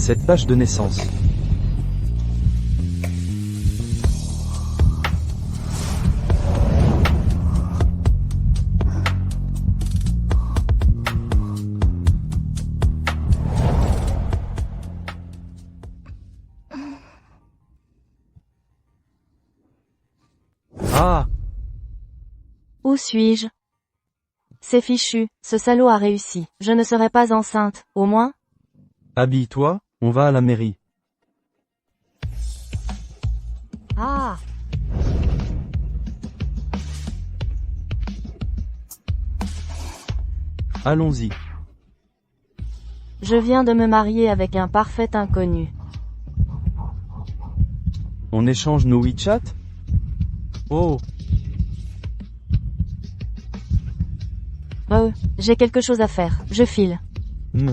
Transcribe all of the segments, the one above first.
cette tache de naissance. Ah! Où suis-je? C'est fichu, ce salaud a réussi. Je ne serai pas enceinte, au moins? Habille-toi, on va à la mairie. Ah! Allons-y. Je viens de me marier avec un parfait inconnu. On échange nos WeChat? Oh! J'ai quelque chose à faire, je file. Hmm.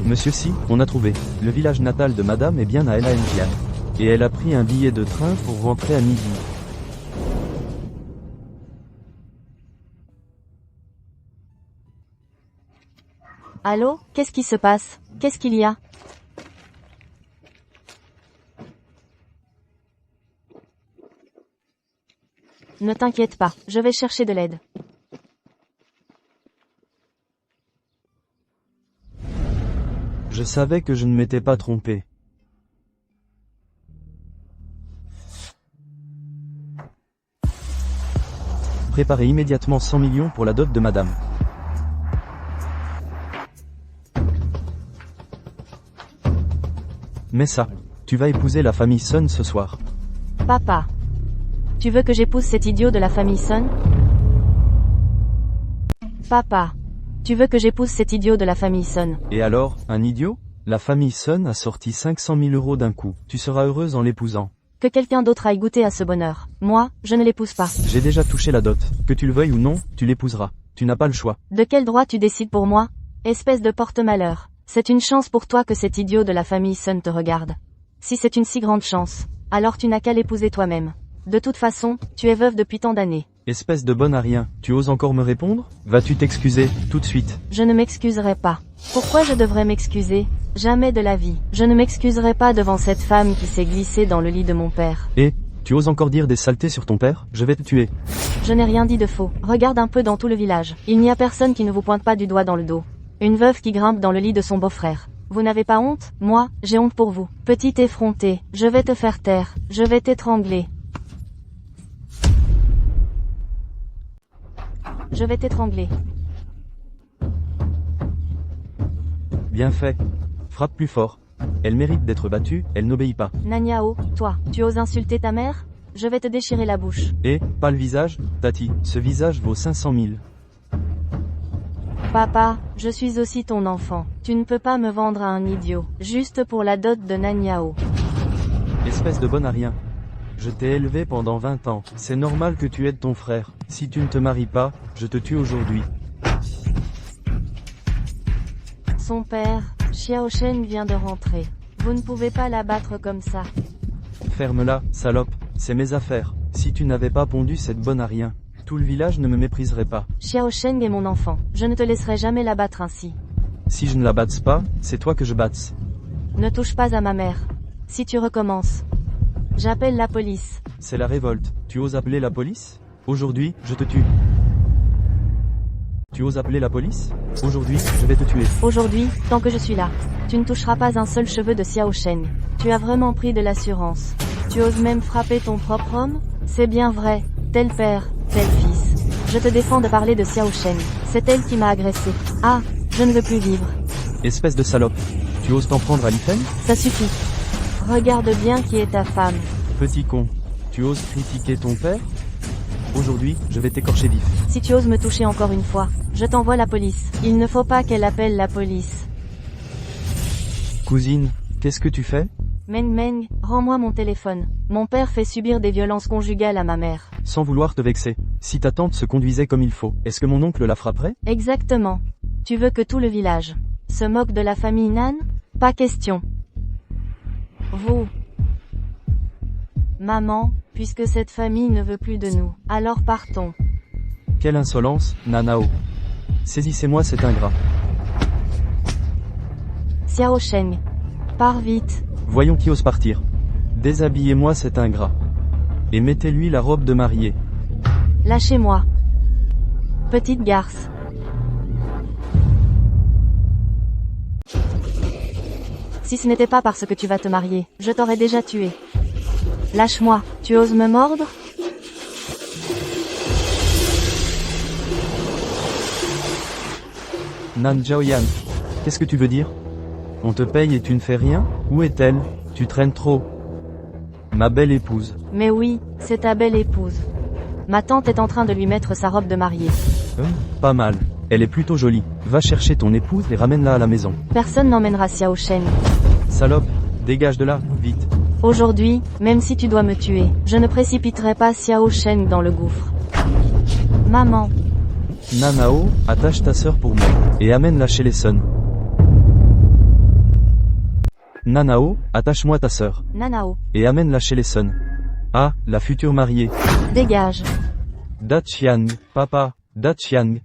Monsieur Si, on a trouvé. Le village natal de madame est bien à El Aengian. Et elle a pris un billet de train pour rentrer à midi. Allô? Qu'est-ce qui se passe? Qu'est-ce qu'il y a? Ne t'inquiète pas, je vais chercher de l'aide. Je savais que je ne m'étais pas trompé. Préparez immédiatement 100 millions pour la dot de madame. Mais ça, tu vas épouser la famille Sun ce soir. Papa. Tu veux que j'épouse cet idiot de la famille Sun? Papa. Tu veux que j'épouse cet idiot de la famille Sun? Et alors, un idiot? La famille Sun a sorti 500 000 € d'un coup. Tu seras heureuse en l'épousant. Que quelqu'un d'autre aille goûter à ce bonheur. Moi, je ne l'épouse pas. J'ai déjà touché la dot. Que tu le veuilles ou non, tu l'épouseras. Tu n'as pas le choix. De quel droit tu décides pour moi? Espèce de porte-malheur. C'est une chance pour toi que cet idiot de la famille Sun te regarde. Si c'est une si grande chance, alors tu n'as qu'à l'épouser toi-même. De toute façon, tu es veuve depuis tant d'années. Espèce de bonne à rien, tu oses encore me répondre? Vas-tu t'excuser, tout de suite? Je ne m'excuserai pas. Pourquoi je devrais m'excuser? Jamais de la vie. Je ne m'excuserai pas devant cette femme qui s'est glissée dans le lit de mon père. Et, tu oses encore dire des saletés sur ton père? Je vais te tuer. Je n'ai rien dit de faux. Regarde un peu dans tout le village. Il n'y a personne qui ne vous pointe pas du doigt dans le dos. Une veuve qui grimpe dans le lit de son beau-frère. Vous n'avez pas honte? Moi, j'ai honte pour vous. Petite effrontée, je vais te faire taire. Je vais t'étrangler. Je vais t'étrangler. Bien fait. Frappe plus fort. Elle mérite d'être battue, elle n'obéit pas. Nanyao, toi, tu oses insulter ta mère? Je vais te déchirer la bouche. Et, pas le visage, Tati, ce visage vaut 500 000. Papa, je suis aussi ton enfant. Tu ne peux pas me vendre à un idiot, juste pour la dot de Nanyao. Espèce de bonne à rien. Je t'ai élevé pendant 20 ans. C'est normal que tu aides ton frère. Si tu ne te maries pas, je te tue aujourd'hui. Son père, Xiaoshen vient de rentrer. Vous ne pouvez pas la battre comme ça. Ferme-la, salope. C'est mes affaires. Si tu n'avais pas pondu cette bonne à rien, tout le village ne me mépriserait pas. Xiaoshen est mon enfant. Je ne te laisserai jamais la battre ainsi. Si je ne la batte pas, c'est toi que je batte. Ne touche pas à ma mère. Si tu recommences, j'appelle la police. C'est la révolte. Tu oses appeler la police? Aujourd'hui, je te tue. Tu oses appeler la police? Aujourd'hui, je vais te tuer. Aujourd'hui, tant que je suis là, tu ne toucheras pas un seul cheveu de Xiaoshen. Tu as vraiment pris de l'assurance. Tu oses même frapper ton propre homme? C'est bien vrai. Tel père, tel fils. Je te défends de parler de Xiaoshen. C'est elle qui m'a agressé. Ah, je ne veux plus vivre. Espèce de salope. Tu oses t'en prendre à l'Ifen? Ça suffit. Regarde bien qui est ta femme. Petit con. Tu oses critiquer ton père? Aujourd'hui, je vais t'écorcher vif. Si tu oses me toucher encore une fois, je t'envoie la police. Il ne faut pas qu'elle appelle la police. Cousine, qu'est-ce que tu fais? Meng Meng, rends-moi mon téléphone. Mon père fait subir des violences conjugales à ma mère. Sans vouloir te vexer, si ta tante se conduisait comme il faut, est-ce que mon oncle la frapperait? Exactement. Tu veux que tout le village se moque de la famille Nan? Pas question. Vous Maman, puisque cette famille ne veut plus de nous, alors partons. Quelle insolence, Nanao. Saisissez-moi cet ingrat. Xiao Sheng. Pars vite. Voyons qui ose partir. Déshabillez-moi cet ingrat. Et mettez-lui la robe de mariée. Lâchez-moi. Petite garce. Si ce n'était pas parce que tu vas te marier, je t'aurais déjà tué. Lâche-moi, tu oses me mordre? Nan Zhaoyan. Qu'est-ce que tu veux dire? On te paye et tu ne fais rien? Où est-elle? Tu traînes trop. Ma belle épouse. Mais oui, c'est ta belle épouse. Ma tante est en train de lui mettre sa robe de mariée. Pas mal. Elle est plutôt jolie. Va chercher ton épouse et ramène-la à la maison. Personne n'emmènera Xiao Sheng. Salope, dégage de là, vite. Aujourd'hui, même si tu dois me tuer, je ne précipiterai pas Xiao Sheng dans le gouffre. Maman. Nanao, attache ta sœur pour moi. Et amène-la chez les Sun. Nanao, attache-moi ta sœur. Nanao. Et amène-la chez les Sun. Ah, la future mariée. Dégage. Dachiang, papa, Dachiang.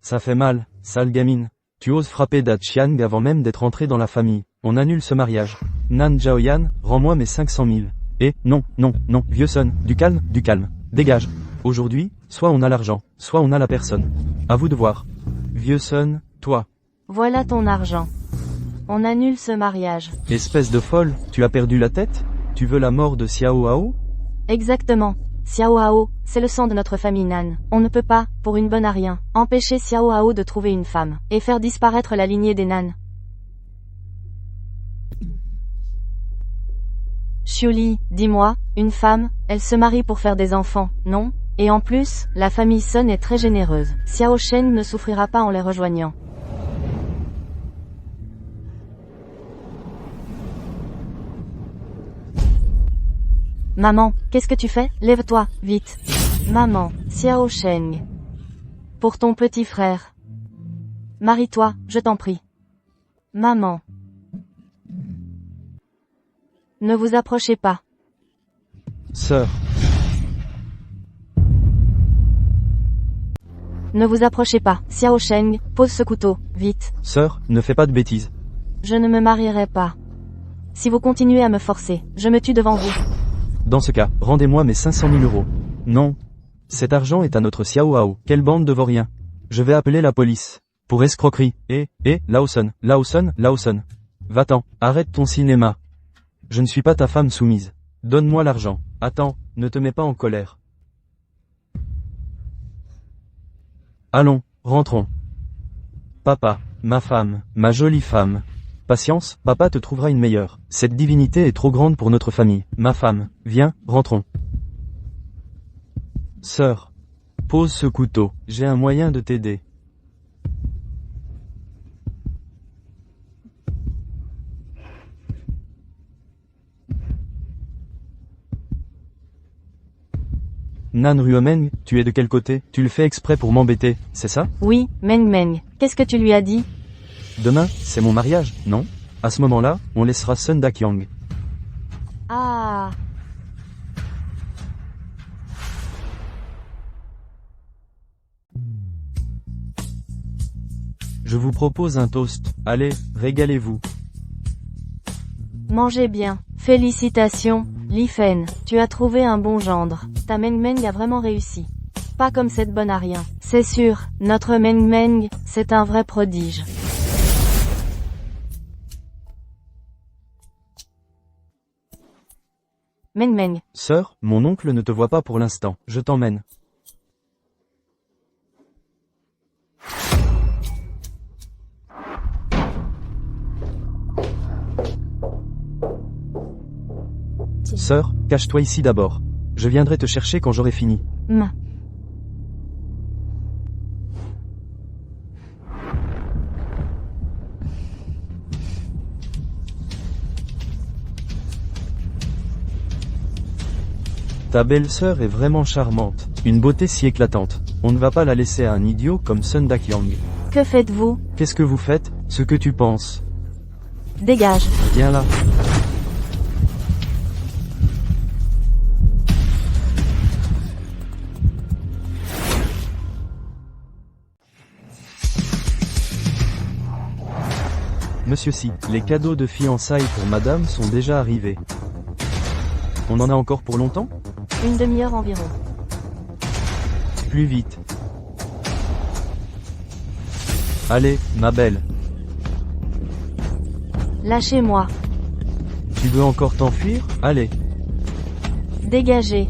Ça fait mal, sale gamine. Tu oses frapper Dachiang avant même d'être entré dans la famille. On annule ce mariage. Nan Zhaoyan, rends-moi mes 500 000. Et, non, non, non, vieux Sun, du calme, dégage. Aujourd'hui, soit on a l'argent, soit on a la personne. À vous de voir. Vieux Sun, toi. Voilà ton argent. On annule ce mariage. Espèce de folle, tu as perdu la tête? Tu veux la mort de Xiao Hao? Exactement. Xiao Hao, c'est le sang de notre famille Nan. On ne peut pas, pour une bonne à rien, empêcher Xiao Hao de trouver une femme, et faire disparaître la lignée des Nan. Xiuli, dis-moi, une femme, elle se marie pour faire des enfants, non? Et en plus, la famille Sun est très généreuse. Xiao Sheng ne souffrira pas en les rejoignant. Maman, qu'est-ce que tu fais? Lève-toi, vite. Maman, Xiao Sheng. Pour ton petit frère. Marie-toi, je t'en prie. Maman. Ne vous approchez pas. Sœur. Ne vous approchez pas. Xiao Sheng, pose ce couteau, vite. Sœur, ne fais pas de bêtises. Je ne me marierai pas. Si vous continuez à me forcer, je me tue devant vous. Dans ce cas, rendez-moi mes 500 000 euros. Non. Cet argent est à notre Xiao Hao. Quelle bande de vauriens. Je vais appeler la police. Pour escroquerie. Laosun. Va-t'en, arrête ton cinéma. Je ne suis pas ta femme soumise. Donne-moi l'argent. Attends, ne te mets pas en colère. Allons, rentrons. Papa, ma femme, ma jolie femme. Patience, papa te trouvera une meilleure. Cette divinité est trop grande pour notre famille. Ma femme, viens, rentrons. Sœur, pose ce couteau. J'ai un moyen de t'aider. Nan Ruomeng, tu es de quel côté? Tu le fais exprès pour m'embêter, c'est ça? Oui, Meng Meng. Qu'est-ce que tu lui as dit? Demain, c'est mon mariage, non? À ce moment-là, on laissera Sun Dakyang. Ah. Je vous propose un toast. Allez, régalez-vous. Mangez bien. Félicitations, Li Fen. Tu as trouvé un bon gendre. Ta Meng Meng a vraiment réussi. Pas comme cette bonne à rien. C'est sûr, notre Meng Meng, c'est un vrai prodige. Meng Meng. Sœur, mon oncle ne te voit pas pour l'instant. Je t'emmène. Sœur, cache-toi ici d'abord. Je viendrai te chercher quand j'aurai fini. Ta belle-sœur est vraiment charmante. Une beauté si éclatante. On ne va pas la laisser à un idiot comme Sun Dakyang. Que faites-vous? Qu'est-ce que vous faites? Ce que tu penses. Dégage. Viens là. Monsieur Si, les cadeaux de fiançailles pour madame sont déjà arrivés. On en a encore pour longtemps? Une demi-heure environ. Plus vite. Allez, ma belle. Lâchez-moi. Tu veux encore t'enfuir? Allez. Dégagez.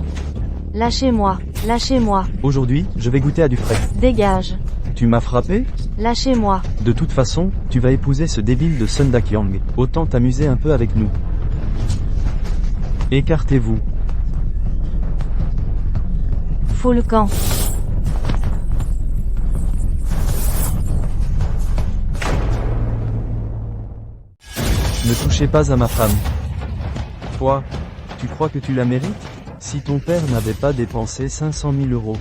Lâchez-moi. Lâchez-moi. Aujourd'hui, je vais goûter à du frais. Dégage. Tu m'as frappé? Lâchez-moi. De toute façon, tu vas épouser ce débile de Sun Dakyang. Autant t'amuser un peu avec nous. Écartez-vous. Fous le camp. Ne touchez pas à ma femme. Toi, tu crois que tu la mérites? Si ton père n'avait pas dépensé 500 000 euros,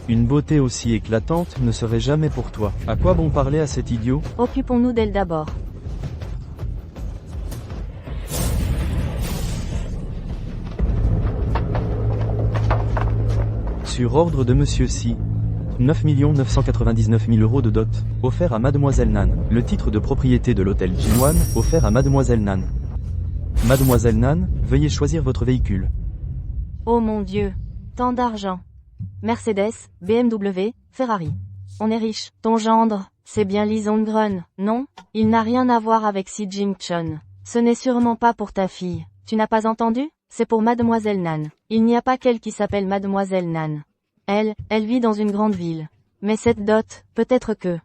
une beauté aussi éclatante ne serait jamais pour toi. À quoi bon parler à cet idiot? Occupons-nous d'elle d'abord. Sur ordre de Monsieur Si. 9 999 000 euros de dot, offert à Mademoiselle Nan. Le titre de propriété de l'hôtel Jinwan, offert à Mademoiselle Nan. Mademoiselle Nan, veuillez choisir votre véhicule. Oh mon Dieu. Tant d'argent. Mercedes, BMW, Ferrari. On est riche. Ton gendre, c'est bien Lee Song-grun, non? Il n'a rien à voir avec Si Jing-chun. Ce n'est sûrement pas pour ta fille. Tu n'as pas entendu? C'est pour Mademoiselle Nan. Il n'y a pas qu'elle qui s'appelle Mademoiselle Nan. Elle vit dans une grande ville. Mais cette dot, peut-être que...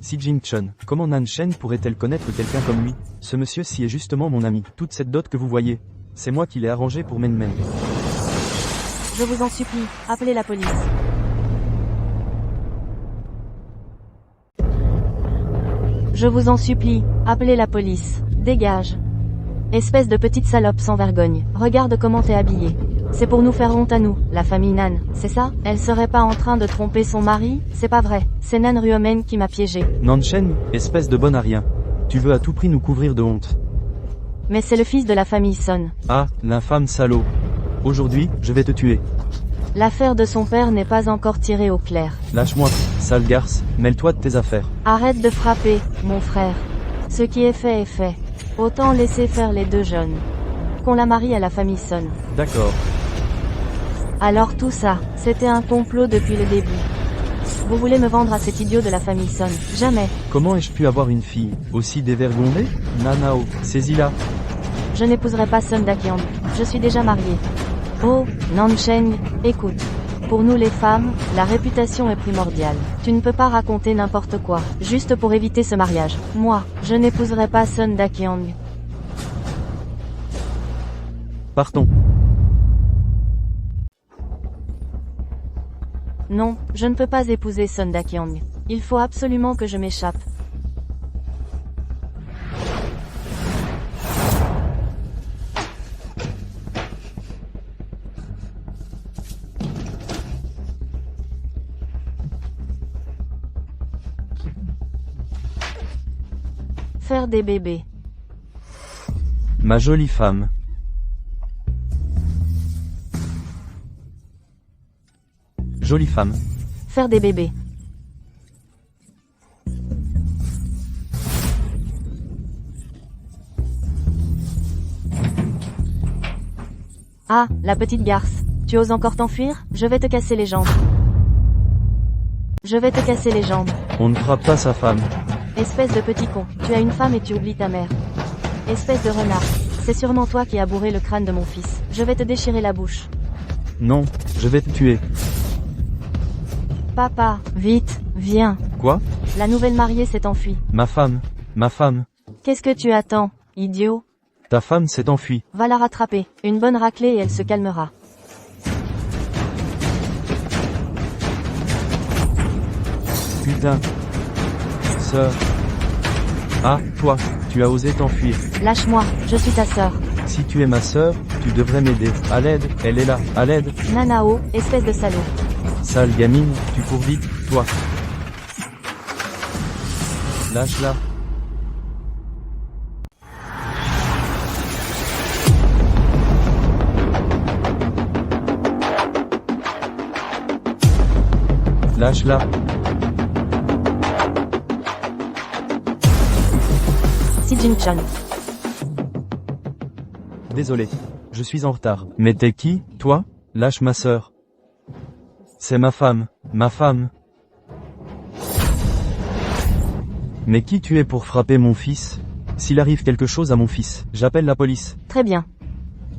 Si Jing-chun, comment Nan Shen pourrait-elle connaître quelqu'un comme lui? Ce monsieur Si est justement mon ami. Toute cette dot que vous voyez, c'est moi qui l'ai arrangée pour Men Men. Je vous en supplie, appelez la police. Je vous en supplie, appelez la police. Dégage. Espèce de petite salope sans vergogne. Regarde comment t'es habillée. C'est pour nous faire honte à nous, la famille Nan, c'est ça? Elle serait pas en train de tromper son mari? C'est pas vrai. C'est Nan Ruomen qui m'a piégé. Nan Shen, espèce de bonne à rien. Tu veux à tout prix nous couvrir de honte. Mais c'est le fils de la famille Son. Ah, l'infâme salaud. Aujourd'hui, je vais te tuer. L'affaire de son père n'est pas encore tirée au clair. Lâche-moi, sale garce, mêle-toi de tes affaires. Arrête de frapper, mon frère. Ce qui est fait est fait. Autant laisser faire les deux jeunes. Qu'on la marie à la famille Son. D'accord. Alors tout ça, c'était un complot depuis le début. Vous voulez me vendre à cet idiot de la famille Son? Jamais. Comment ai-je pu avoir une fille aussi dévergondée? Nanao, saisis-la. Je n'épouserai pas Sun Dakyang. Je suis déjà mariée. Oh, Nancheng, écoute. Pour nous les femmes, la réputation est primordiale. Tu ne peux pas raconter n'importe quoi, juste pour éviter ce mariage. Moi, je n'épouserai pas Sun Dakyang. Partons. Non, je ne peux pas épouser Sun Dakyang. Il faut absolument que je m'échappe. Faire des bébés. Ma jolie femme. Jolie femme. Faire des bébés. Ah, la petite garce. Tu oses encore t'enfuir? Je vais te casser les jambes. Je vais te casser les jambes. On ne frappe pas sa femme. Espèce de petit con. Tu as une femme et tu oublies ta mère. Espèce de renard. C'est sûrement toi qui as bourré le crâne de mon fils. Je vais te déchirer la bouche. Non, je vais te tuer. Papa, vite, viens. Quoi? La nouvelle mariée s'est enfuie. Ma femme. Ma femme. Qu'est-ce que tu attends, idiot? Ta femme s'est enfuie. Va la rattraper. Une bonne raclée et elle se calmera. Putain. Sœur. Ah, toi, tu as osé t'enfuir. Lâche-moi, je suis ta sœur. Si tu es ma sœur, tu devrais m'aider. À l'aide, elle est là. À l'aide. Nanao, espèce de salaud. Sale gamine, tu cours vite, toi. Lâche-la. Lâche-la. Si Jin-chun. Désolé. Je suis en retard. Mais t'es qui, toi? Lâche ma sœur. C'est ma femme. Ma femme. Mais qui tu es pour frapper mon fils? S'il arrive quelque chose à mon fils, j'appelle la police. Très bien.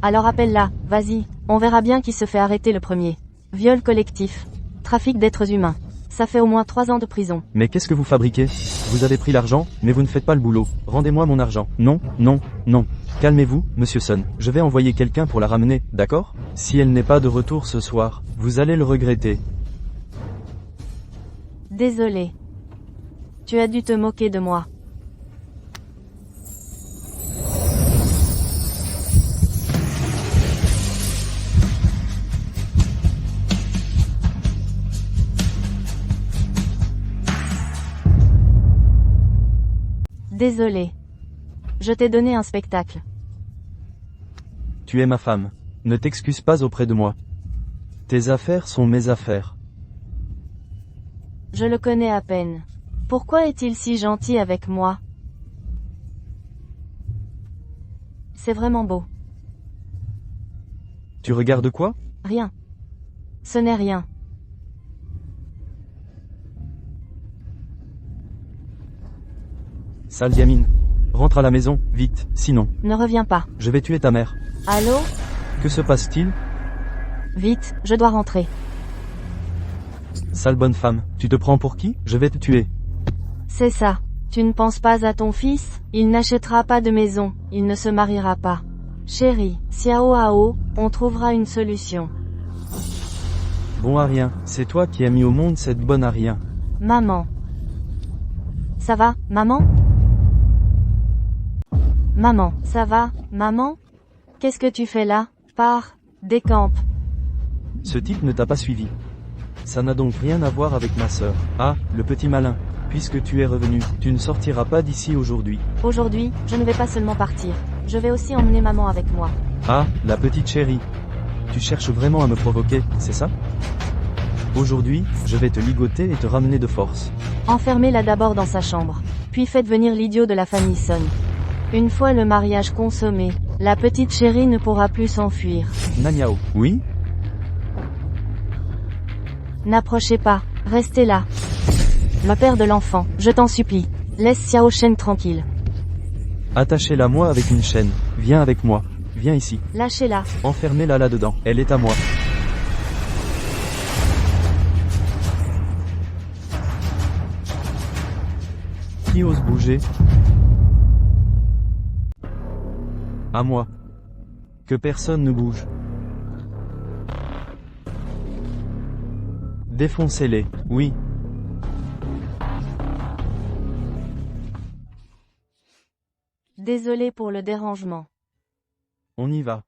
Alors appelle-la, vas-y, on verra bien qui se fait arrêter le premier. Viol collectif. Trafic d'êtres humains. Ça fait au moins 3 ans de prison. Mais qu'est-ce que vous fabriquez? Vous avez pris l'argent, mais vous ne faites pas le boulot. Rendez-moi mon argent. Non, non, non. Calmez-vous, monsieur Sun. Je vais envoyer quelqu'un pour la ramener, d'accord? Si elle n'est pas de retour ce soir, vous allez le regretter. Désolé. Tu as dû te moquer de moi. Désolé. Je t'ai donné un spectacle. Tu es ma femme. Ne t'excuse pas auprès de moi. Tes affaires sont mes affaires. Je le connais à peine. Pourquoi est-il si gentil avec moi? C'est vraiment beau. Tu regardes quoi? Rien. Ce n'est rien. Sale gamine. Rentre à la maison, vite, sinon. Ne reviens pas. Je vais tuer ta mère. Allô? Que se passe-t-il? Vite, je dois rentrer. Sale bonne femme, tu te prends pour qui? Je vais te tuer. C'est ça. Tu ne penses pas à ton fils? Il n'achètera pas de maison, il ne se mariera pas. Chérie, Xiao Hao, on trouvera une solution. Bon à rien, c'est toi qui as mis au monde cette bonne à rien. Maman. Ça va, maman? Maman, ça va, maman? Qu'est-ce que tu fais là? Pars, décampe. Ce type ne t'a pas suivi. Ça n'a donc rien à voir avec ma sœur. Ah, le petit malin. Puisque tu es revenu, tu ne sortiras pas d'ici aujourd'hui. Aujourd'hui, je ne vais pas seulement partir. Je vais aussi emmener maman avec moi. Ah, la petite chérie. Tu cherches vraiment à me provoquer, c'est ça? Aujourd'hui, je vais te ligoter et te ramener de force. Enfermez-la d'abord dans sa chambre. Puis faites venir l'idiot de la famille Sun. Une fois le mariage consommé, la petite chérie ne pourra plus s'enfuir. Naniao. Oui? N'approchez pas, restez là. Le père de l'enfant, je t'en supplie, laisse Xiao Shen tranquille. Attachez-la moi avec une chaîne. Viens avec moi. Viens ici. Lâchez-la. Enfermez-la là-dedans. Elle est à moi. Qui ose bouger? À moi. Que personne ne bouge. Défoncez-les, oui. Désolé pour le dérangement. On y va.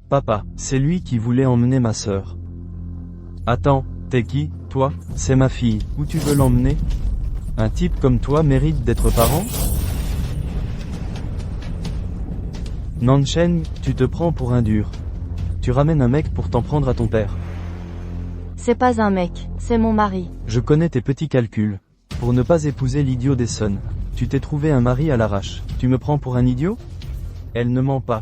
Papa, c'est lui qui voulait emmener ma sœur. Attends, t'es qui, toi? C'est ma fille. Où tu veux l'emmener? Un type comme toi mérite d'être parent? Nanchen, tu te prends pour un dur. Tu ramènes un mec pour t'en prendre à ton père. C'est pas un mec, c'est mon mari. Je connais tes petits calculs. Pour ne pas épouser l'idiot des Sun, tu t'es trouvé un mari à l'arrache. Tu me prends pour un idiot? Elle ne ment pas.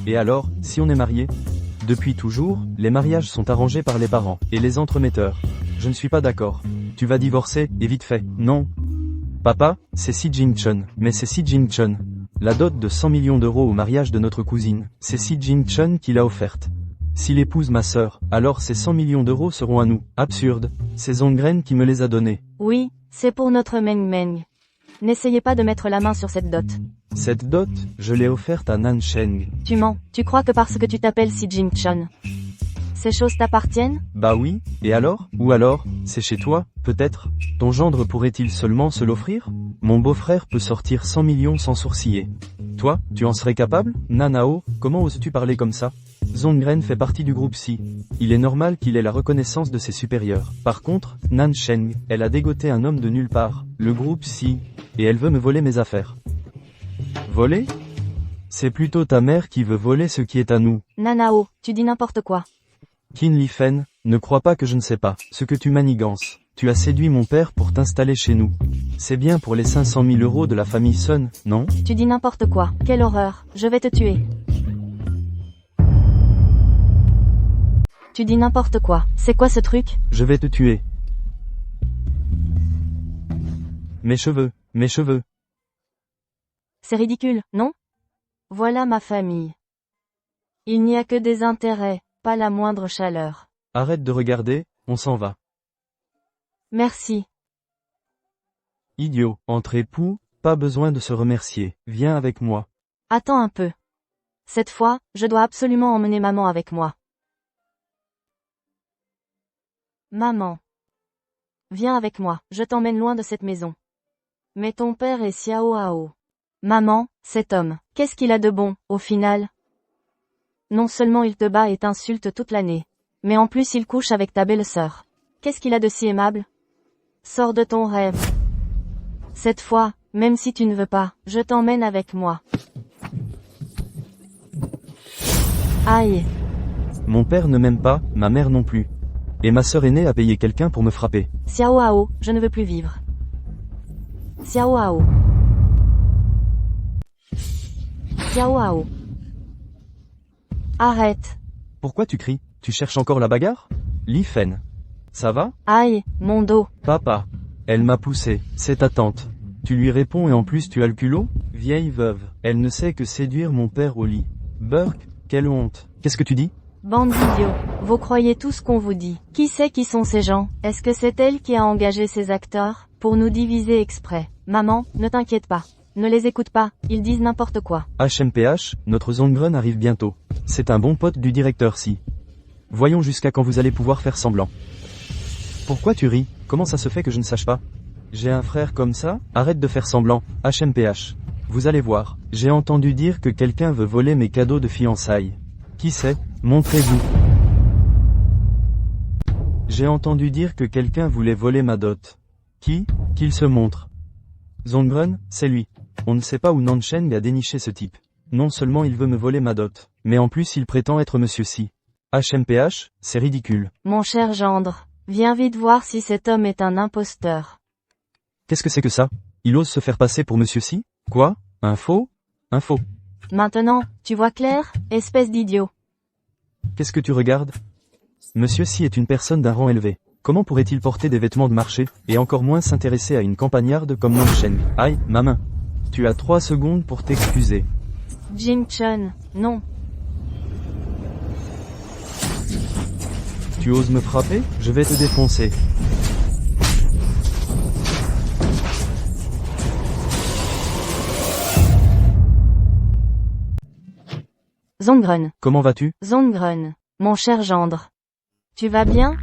Et alors, si on est marié? Depuis toujours, les mariages sont arrangés par les parents et les entremetteurs. Je ne suis pas d'accord. Tu vas divorcer, et vite fait. Non. Papa, c'est Si Jin-chun. Mais c'est Si Jin-chun. La dot de 100 millions d'euros au mariage de notre cousine, c'est Si Jin-chun qui l'a offerte. S'il épouse ma sœur, alors ces 100 millions d'euros seront à nous. Absurde. C'est Zongren qui me les a donnés. Oui, c'est pour notre Meng Meng. N'essayez pas de mettre la main sur cette dot. Cette dot, je l'ai offerte à Nansheng. Tu mens, tu crois que parce que tu t'appelles Si Jin-chun. Ces choses t'appartiennent? Bah oui, et alors? Ou alors, c'est chez toi, peut-être? Ton gendre pourrait-il seulement se l'offrir? Mon beau-frère peut sortir 100 millions sans sourciller. Toi, tu en serais capable? Nanao, comment oses-tu parler comme ça? Zongren fait partie du groupe Si. Il est normal qu'il ait la reconnaissance de ses supérieurs. Par contre, Nan Sheng, elle a dégoté un homme de nulle part, le groupe Si, et elle veut me voler mes affaires. Voler? C'est plutôt ta mère qui veut voler ce qui est à nous. Nanao, tu dis n'importe quoi. Qin Li Fen, ne crois pas que je ne sais pas ce que tu manigances. Tu as séduit mon père pour t'installer chez nous. C'est bien pour les 500 000 € de la famille Sun, non? Tu dis n'importe quoi. Quelle horreur. Je vais te tuer. Tu dis n'importe quoi. C'est quoi ce truc? Je vais te tuer. Mes cheveux, mes cheveux. C'est ridicule, non? Voilà ma famille. Il n'y a que des intérêts, pas la moindre chaleur. Arrête de regarder, on s'en va. Merci. Idiot, entre époux, pas besoin de se remercier. Viens avec moi. Attends un peu. Cette fois, je dois absolument emmener maman avec moi. Maman. Viens avec moi, je t'emmène loin de cette maison. Mais ton père est Xiao Hao. Maman, cet homme, qu'est-ce qu'il a de bon, au final? Non seulement il te bat et t'insulte toute l'année, mais en plus il couche avec ta belle-sœur. Qu'est-ce qu'il a de si aimable? Sors de ton rêve. Cette fois, même si tu ne veux pas, je t'emmène avec moi. Aïe. Mon père ne m'aime pas, ma mère non plus. Et ma sœur aînée a payé quelqu'un pour me frapper. Xiao Hao, je ne veux plus vivre. Xiao Hao. Xiao Hao. Arrête. Pourquoi tu cries? Tu cherches encore la bagarre? Li Fen. Ça va? Aïe, mon dos. Papa. Elle m'a poussé, c'est ta tante. Tu lui réponds et en plus tu as le culot? Vieille veuve. Elle ne sait que séduire mon père au lit. Burke, quelle honte. Qu'est-ce que tu dis? Bande d'idiots. Vous croyez tout ce qu'on vous dit. Qui sait qui sont ces gens? Est-ce que c'est elle qui a engagé ces acteurs? Pour nous diviser exprès. Maman, ne t'inquiète pas. Ne les écoute pas, ils disent n'importe quoi. HMPH, notre Zongren arrive bientôt. C'est un bon pote du directeur Si. Voyons jusqu'à quand vous allez pouvoir faire semblant. Pourquoi tu ris? Comment ça se fait que je ne sache pas? J'ai un frère comme ça? Arrête de faire semblant, HMPH. Vous allez voir, j'ai entendu dire que quelqu'un veut voler mes cadeaux de fiançailles. Qui c'est? Montrez-vous. J'ai entendu dire que quelqu'un voulait voler ma dot. Qui? Qu'il se montre. Zongren, c'est lui. On ne sait pas où Nansheng a déniché ce type. Non seulement il veut me voler ma dot, mais en plus il prétend être Monsieur Si. HMPH, c'est ridicule. Mon cher gendre, viens vite voir si cet homme est un imposteur. Qu'est-ce que c'est que ça? Il ose se faire passer pour Monsieur Si? Quoi? Un faux? Un faux. Maintenant, tu vois clair, espèce d'idiot. Qu'est-ce que tu regardes? Monsieur Si est une personne d'un rang élevé. Comment pourrait-il porter des vêtements de marché, et encore moins s'intéresser à une campagnarde comme Nansheng? Aïe, ma main. Tu as 3 secondes pour t'excuser. Jim Chun, non. Tu oses me frapper? Je vais te défoncer. Zongren. Comment vas-tu? Zongren, mon cher gendre. Tu vas bien?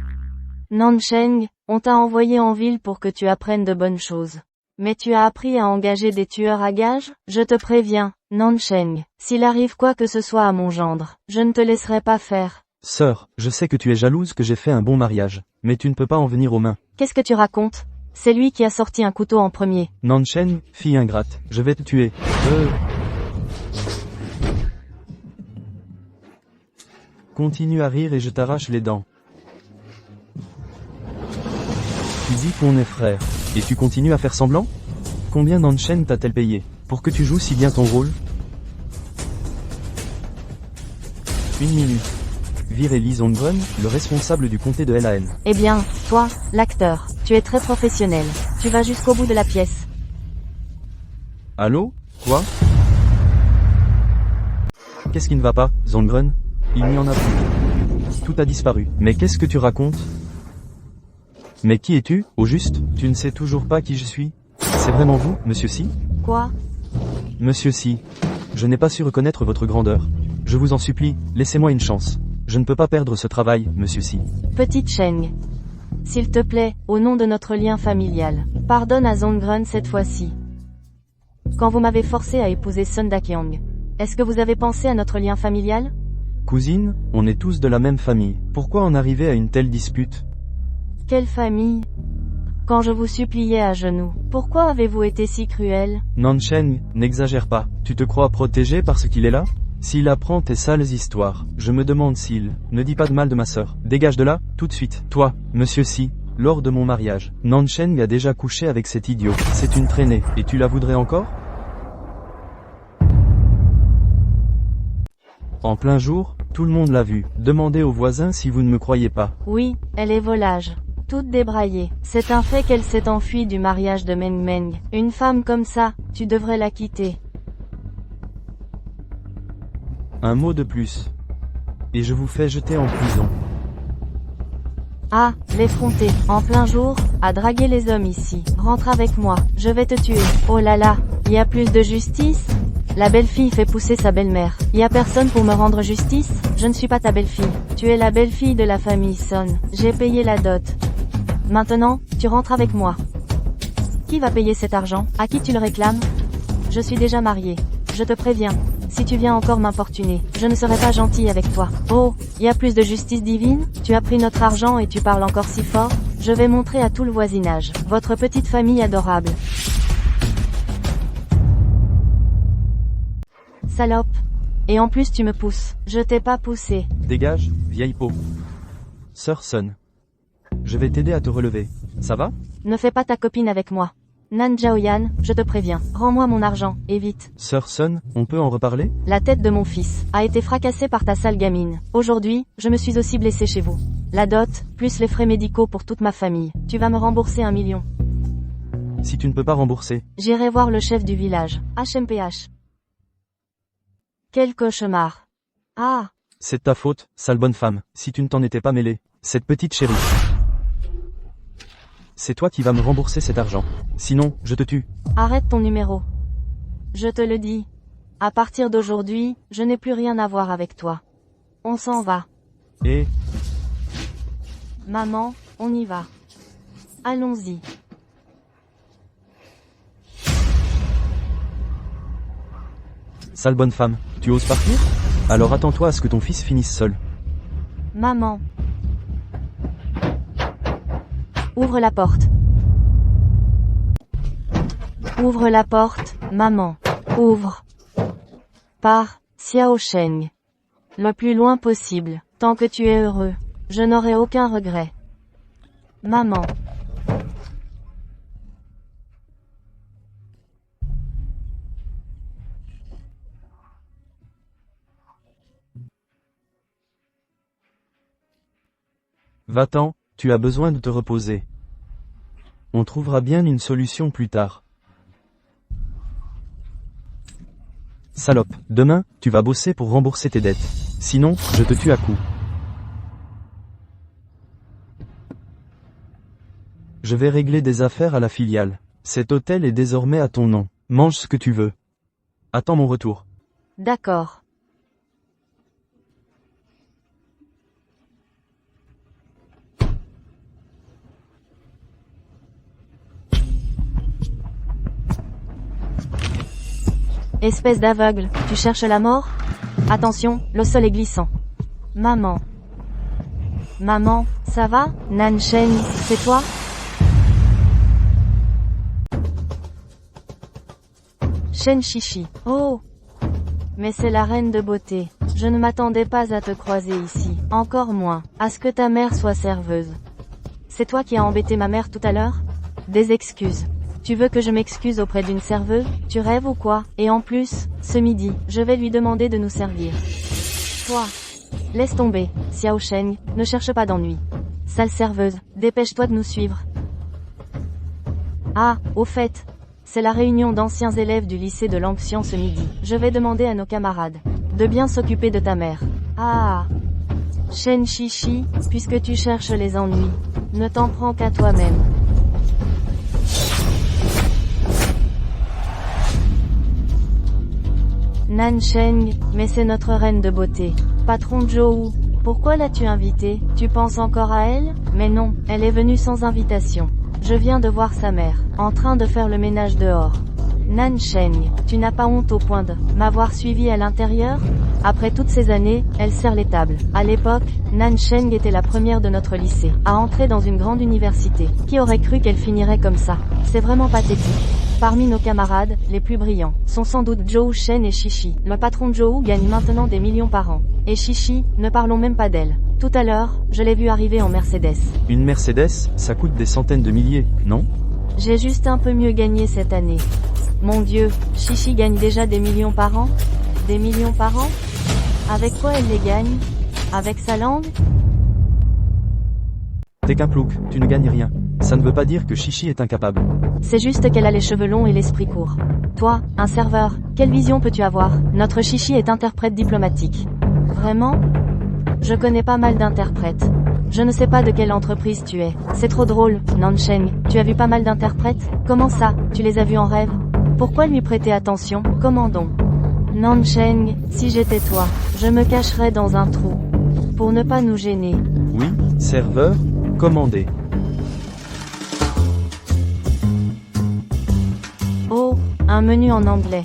Nansheng, on t'a envoyé en ville pour que tu apprennes de bonnes choses. Mais tu as appris à engager des tueurs à gages? Je te préviens, Nansheng, s'il arrive quoi que ce soit à mon gendre, je ne te laisserai pas faire. Sœur, je sais que tu es jalouse que j'ai fait un bon mariage, mais tu ne peux pas en venir aux mains. Qu'est-ce que tu racontes? C'est lui qui a sorti un couteau en premier. Nansheng, fille ingrate, je vais te tuer. Continue à rire et je t'arrache les dents. Tu dis qu'on est frères, et tu continues à faire semblant? Combien Nansheng t'a-t-elle payé, pour que tu joues si bien ton rôle? 1 minute. Virez Li Zongren, le responsable du comté de LAN. Eh bien, toi, l'acteur, tu es très professionnel. Tu vas jusqu'au bout de la pièce. Allô? Quoi? Qu'est-ce qui ne va pas, Zongren? Il n'y en a plus. Tout a disparu. Mais qu'est-ce que tu racontes? Mais qui es-tu, au juste? Tu ne sais toujours pas qui je suis? C'est vraiment vous, Monsieur Si? Quoi? Monsieur Si. Je n'ai pas su reconnaître votre grandeur. Je vous en supplie, laissez-moi une chance. Je ne peux pas perdre ce travail, monsieur Si. Petite Cheng. S'il te plaît, au nom de notre lien familial, pardonne à Zongrun cette fois-ci. Quand vous m'avez forcé à épouser Sun Dakyong, est-ce que vous avez pensé à notre lien familial? Cousine, on est tous de la même famille. Pourquoi en arriver à une telle dispute? Quelle famille? Quand je vous suppliais à genoux, pourquoi avez-vous été si cruel? Nansheng, n'exagère pas. Tu te crois protégé parce qu'il est là? S'il apprend tes sales histoires, je me demande s'il... Ne dis pas de mal de ma sœur. Dégage de là, tout de suite. Toi, monsieur Si, lors de mon mariage, Nansheng a déjà couché avec cet idiot. C'est une traînée. Et tu la voudrais encore? En plein jour, tout le monde l'a vu. Demandez aux voisins si vous ne me croyez pas. Oui, elle est volage. Toute débraillée. C'est un fait qu'elle s'est enfuie du mariage de Meng Meng. Une femme comme ça, tu devrais la quitter. Un mot de plus. Et je vous fais jeter en prison. Ah, l'effronté, en plein jour, a dragué les hommes ici. Rentre avec moi, je vais te tuer. Oh là là, y a plus de justice? La belle-fille fait pousser sa belle-mère. Y a personne pour me rendre justice? Je ne suis pas ta belle-fille. Tu es la belle-fille de la famille Son. J'ai payé la dot. Maintenant, tu rentres avec moi. Qui va payer cet argent? À qui tu le réclames? Je suis déjà mariée. Je te préviens. Si tu viens encore m'importuner, je ne serai pas gentille avec toi. Oh, y a plus de justice divine? Tu as pris notre argent et tu parles encore si fort? Je vais montrer à tout le voisinage. Votre petite famille adorable. Salope. Et en plus tu me pousses. Je t'ai pas poussé. Dégage, vieille peau. Sœur Sun. Je vais t'aider à te relever. Ça va? Ne fais pas ta copine avec moi. Nan Zhaoyan, je te préviens. Rends-moi mon argent, et vite. Sœur Sun, on peut en reparler? La tête de mon fils a été fracassée par ta sale gamine. Aujourd'hui, je me suis aussi blessée chez vous. La dot, plus les frais médicaux pour toute ma famille. Tu vas me rembourser 1 million. Si tu ne peux pas rembourser. J'irai voir le chef du village. HMPH. Quel cauchemar. Ah. C'est de ta faute, sale bonne femme, si tu ne t'en étais pas mêlée. Cette petite chérie. C'est toi qui vas me rembourser cet argent. Sinon, je te tue. Arrête ton numéro. Je te le dis. À partir d'aujourd'hui, je n'ai plus rien à voir avec toi. On s'en va. Et... Maman, on y va. Allons-y. Sale bonne femme, tu oses partir? Alors attends-toi à ce que ton fils finisse seul. Maman. Ouvre la porte. Ouvre la porte, maman. Ouvre. Pars, Xiao Sheng. Le plus loin possible. Tant que tu es heureux, je n'aurai aucun regret. Maman. Va-t'en, tu as besoin de te reposer. On trouvera bien une solution plus tard. Salope, demain, tu vas bosser pour rembourser tes dettes. Sinon, je te tue à coups. Je vais régler des affaires à la filiale. Cet hôtel est désormais à ton nom. Mange ce que tu veux. Attends mon retour. D'accord. Espèce d'aveugle, tu cherches la mort? Attention, le sol est glissant. Maman. Maman, ça va? Nan Sheng, c'est toi? Shen Shishi. Oh! Mais c'est la reine de beauté. Je ne m'attendais pas à te croiser ici. Encore moins, à ce que ta mère soit serveuse. C'est toi qui as embêté ma mère tout à l'heure? Des excuses. Tu veux que je m'excuse auprès d'une serveuse? Tu rêves ou quoi? Et en plus, ce midi, je vais lui demander de nous servir. Toi. Laisse tomber, Xiao Sheng, ne cherche pas d'ennui. Sale serveuse, dépêche-toi de nous suivre. Ah, au fait, c'est la réunion d'anciens élèves du lycée de Langxian ce midi. Je vais demander à nos camarades de bien s'occuper de ta mère. Ah. Shen Shishi, puisque tu cherches les ennuis, ne t'en prends qu'à toi-même. Nan Sheng, mais c'est notre reine de beauté. Patron Zhou, Pourquoi l'as-tu invitée? Tu penses encore à elle? Mais non, elle est venue sans invitation. Je viens de voir sa mère, en train de faire le ménage dehors. Nan Sheng, tu n'as pas honte au point de m'avoir suivi à l'intérieur? Après toutes ces années, elle sert les tables. À l'époque, Nan Sheng était la première de notre lycée à entrer dans une grande université. Qui aurait cru qu'elle finirait comme ça? C'est vraiment pathétique. Parmi nos camarades, les plus brillants, sont sans doute Zhou Shen et Shishi. Le patron de Zhou gagne maintenant des millions par an. Et Shishi, ne parlons même pas d'elle. Tout à l'heure, je l'ai vue arriver en Mercedes. Une Mercedes, ça coûte des centaines de milliers, non? J'ai juste un peu mieux gagné cette année. Mon Dieu, Shishi gagne déjà des millions par an? Des millions par an? Avec quoi elle les gagne? Avec sa langue? T'es qu'un plouc, tu ne gagnes rien. Ça ne veut pas dire que Shishi est incapable. C'est juste qu'elle a les cheveux longs et l'esprit court. Toi, un serveur, quelle vision peux-tu avoir? Notre Shishi est interprète diplomatique. Vraiment? Je connais pas mal d'interprètes. Je ne sais pas de quelle entreprise tu es. C'est trop drôle, Nansheng. Tu as vu pas mal d'interprètes? Comment ça? Tu les as vus en rêve? Pourquoi lui prêter attention? Comment donc? Nansheng, si j'étais toi, je me cacherais dans un trou. Pour ne pas nous gêner. Oui, serveur, commandez. Oh, un menu en anglais.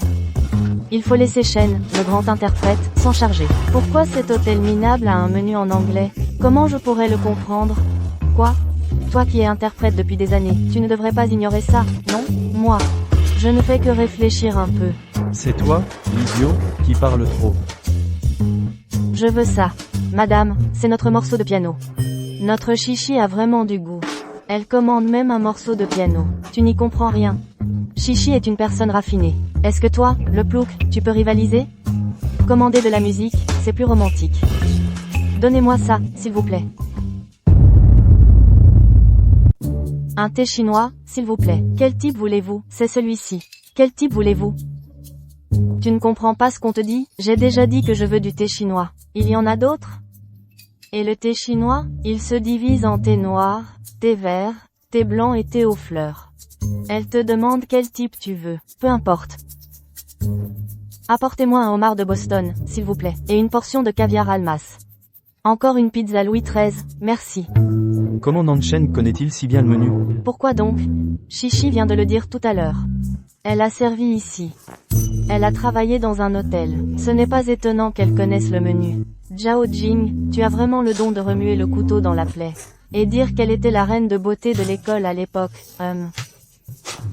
Il faut laisser Shen, le grand interprète, s'en charger. Pourquoi cet hôtel minable a un menu en anglais? Comment je pourrais le comprendre? Quoi? Toi qui es interprète depuis des années, tu ne devrais pas ignorer ça, non? Moi, je ne fais que réfléchir un peu. C'est toi, l'idiot, qui parle trop. Je veux ça. Madame, c'est notre morceau de piano. Notre Shishi a vraiment du goût. Elle commande même un morceau de piano. Tu n'y comprends rien. Shishi est une personne raffinée. Est-ce que toi, le plouc, tu peux rivaliser? Commander de la musique, c'est plus romantique. Donnez-moi ça, s'il vous plaît. Un thé chinois, s'il vous plaît. Quel type voulez-vous? C'est celui-ci. Quel type voulez-vous? Tu ne comprends pas ce qu'on te dit? J'ai déjà dit que je veux du thé chinois. Il y en a d'autres? Et le thé chinois, il se divise en thé noir, thé vert, thé blanc et thé aux fleurs. Elle te demande quel type tu veux. Peu importe. Apportez-moi un homard de Boston, s'il vous plaît, et une portion de caviar almas. Encore une pizza Louis XIII, merci. Comment Nansheng connaît-il si bien le menu? Pourquoi donc? Shishi vient de le dire tout à l'heure. Elle a servi ici. Elle a travaillé dans un hôtel. Ce n'est pas étonnant qu'elle connaisse le menu. Zhao Jing, tu as vraiment le don de remuer le couteau dans la plaie. Et dire qu'elle était la reine de beauté de l'école à l'époque,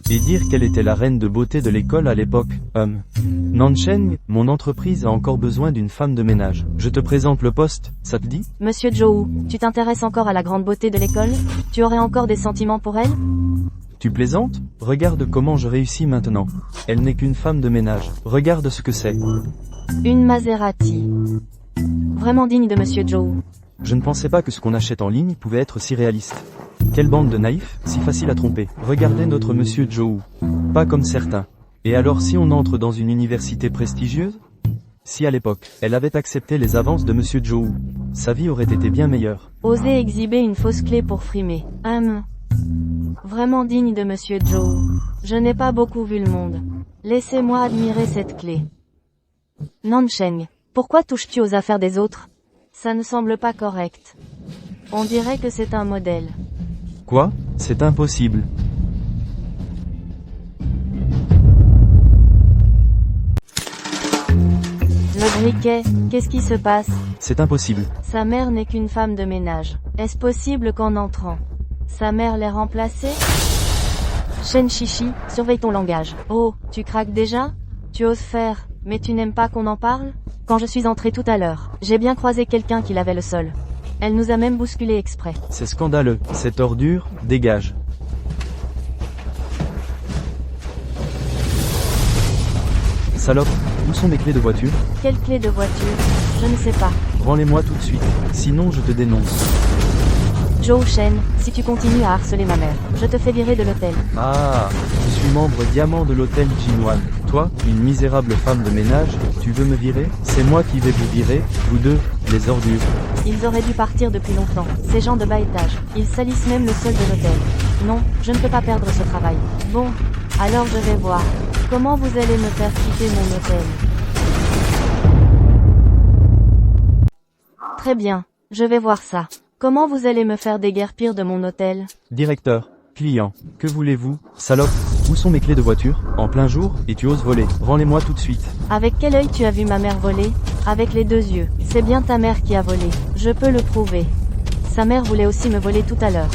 Et dire qu'elle était la reine de beauté de l'école à l'époque, Nansheng, mon entreprise a encore besoin d'une femme de ménage. Je te présente le poste, ça te dit? Monsieur Zhou, tu t'intéresses encore à la grande beauté de l'école? Tu aurais encore des sentiments pour elle? Tu plaisantes? Regarde comment je réussis maintenant. Elle n'est qu'une femme de ménage. Regarde ce que c'est. Une Maserati. Vraiment digne de Monsieur Zhou. Je ne pensais pas que ce qu'on achète en ligne pouvait être si réaliste. Quelle bande de naïfs, si facile à tromper. Regardez notre Monsieur Zhou. Pas comme certains. Et alors si on entre dans une université prestigieuse? Si à l'époque, elle avait accepté les avances de Monsieur Zhou, sa vie aurait été bien meilleure. Oser exhiber une fausse clé pour frimer. Vraiment digne de Monsieur Zhou. Je n'ai pas beaucoup vu le monde. Laissez-moi admirer cette clé. Nansheng, pourquoi touches-tu aux affaires des autres? Ça ne semble pas correct. On dirait que c'est un modèle. Quoi? C'est impossible. Le briquet, qu'est-ce qui se passe? C'est impossible. Sa mère n'est qu'une femme de ménage. Est-ce possible qu'en entrant, sa mère l'ait remplacée? Shen Shishi, surveille ton langage. Oh, tu craques déjà? Tu oses faire, mais tu n'aimes pas qu'on en parle? Quand je suis entrée tout à l'heure, j'ai bien croisé quelqu'un qui lavait le sol. Elle nous a même bousculé exprès. C'est scandaleux. Cette ordure, dégage. Salope, où sont mes clés de voiture? Quelle clé de voiture? Je ne sais pas. Rends-les-moi tout de suite, sinon je te dénonce. Zhou Shen, si tu continues à harceler ma mère, je te fais virer de l'hôtel. Ah, je suis membre diamant de l'hôtel Jinwan. Toi, une misérable femme de ménage, tu veux me virer? C'est moi qui vais vous virer, vous deux, les ordures. Ils auraient dû partir depuis longtemps, ces gens de bas étage. Ils salissent même le sol de l'hôtel. Non, je ne peux pas perdre ce travail. Bon, alors je vais voir. Comment vous allez me faire quitter mon hôtel? Très bien, Je vais voir ça. Comment vous allez me faire déguerpir de mon hôtel? Directeur, client, que voulez-vous, salope? Où sont mes clés de voiture? En plein jour, et tu oses voler. Rends-les-moi tout de suite. Avec quel œil tu as vu ma mère voler? Avec les 2 yeux. C'est bien ta mère qui a volé. Je peux le prouver. Sa mère voulait aussi me voler tout à l'heure.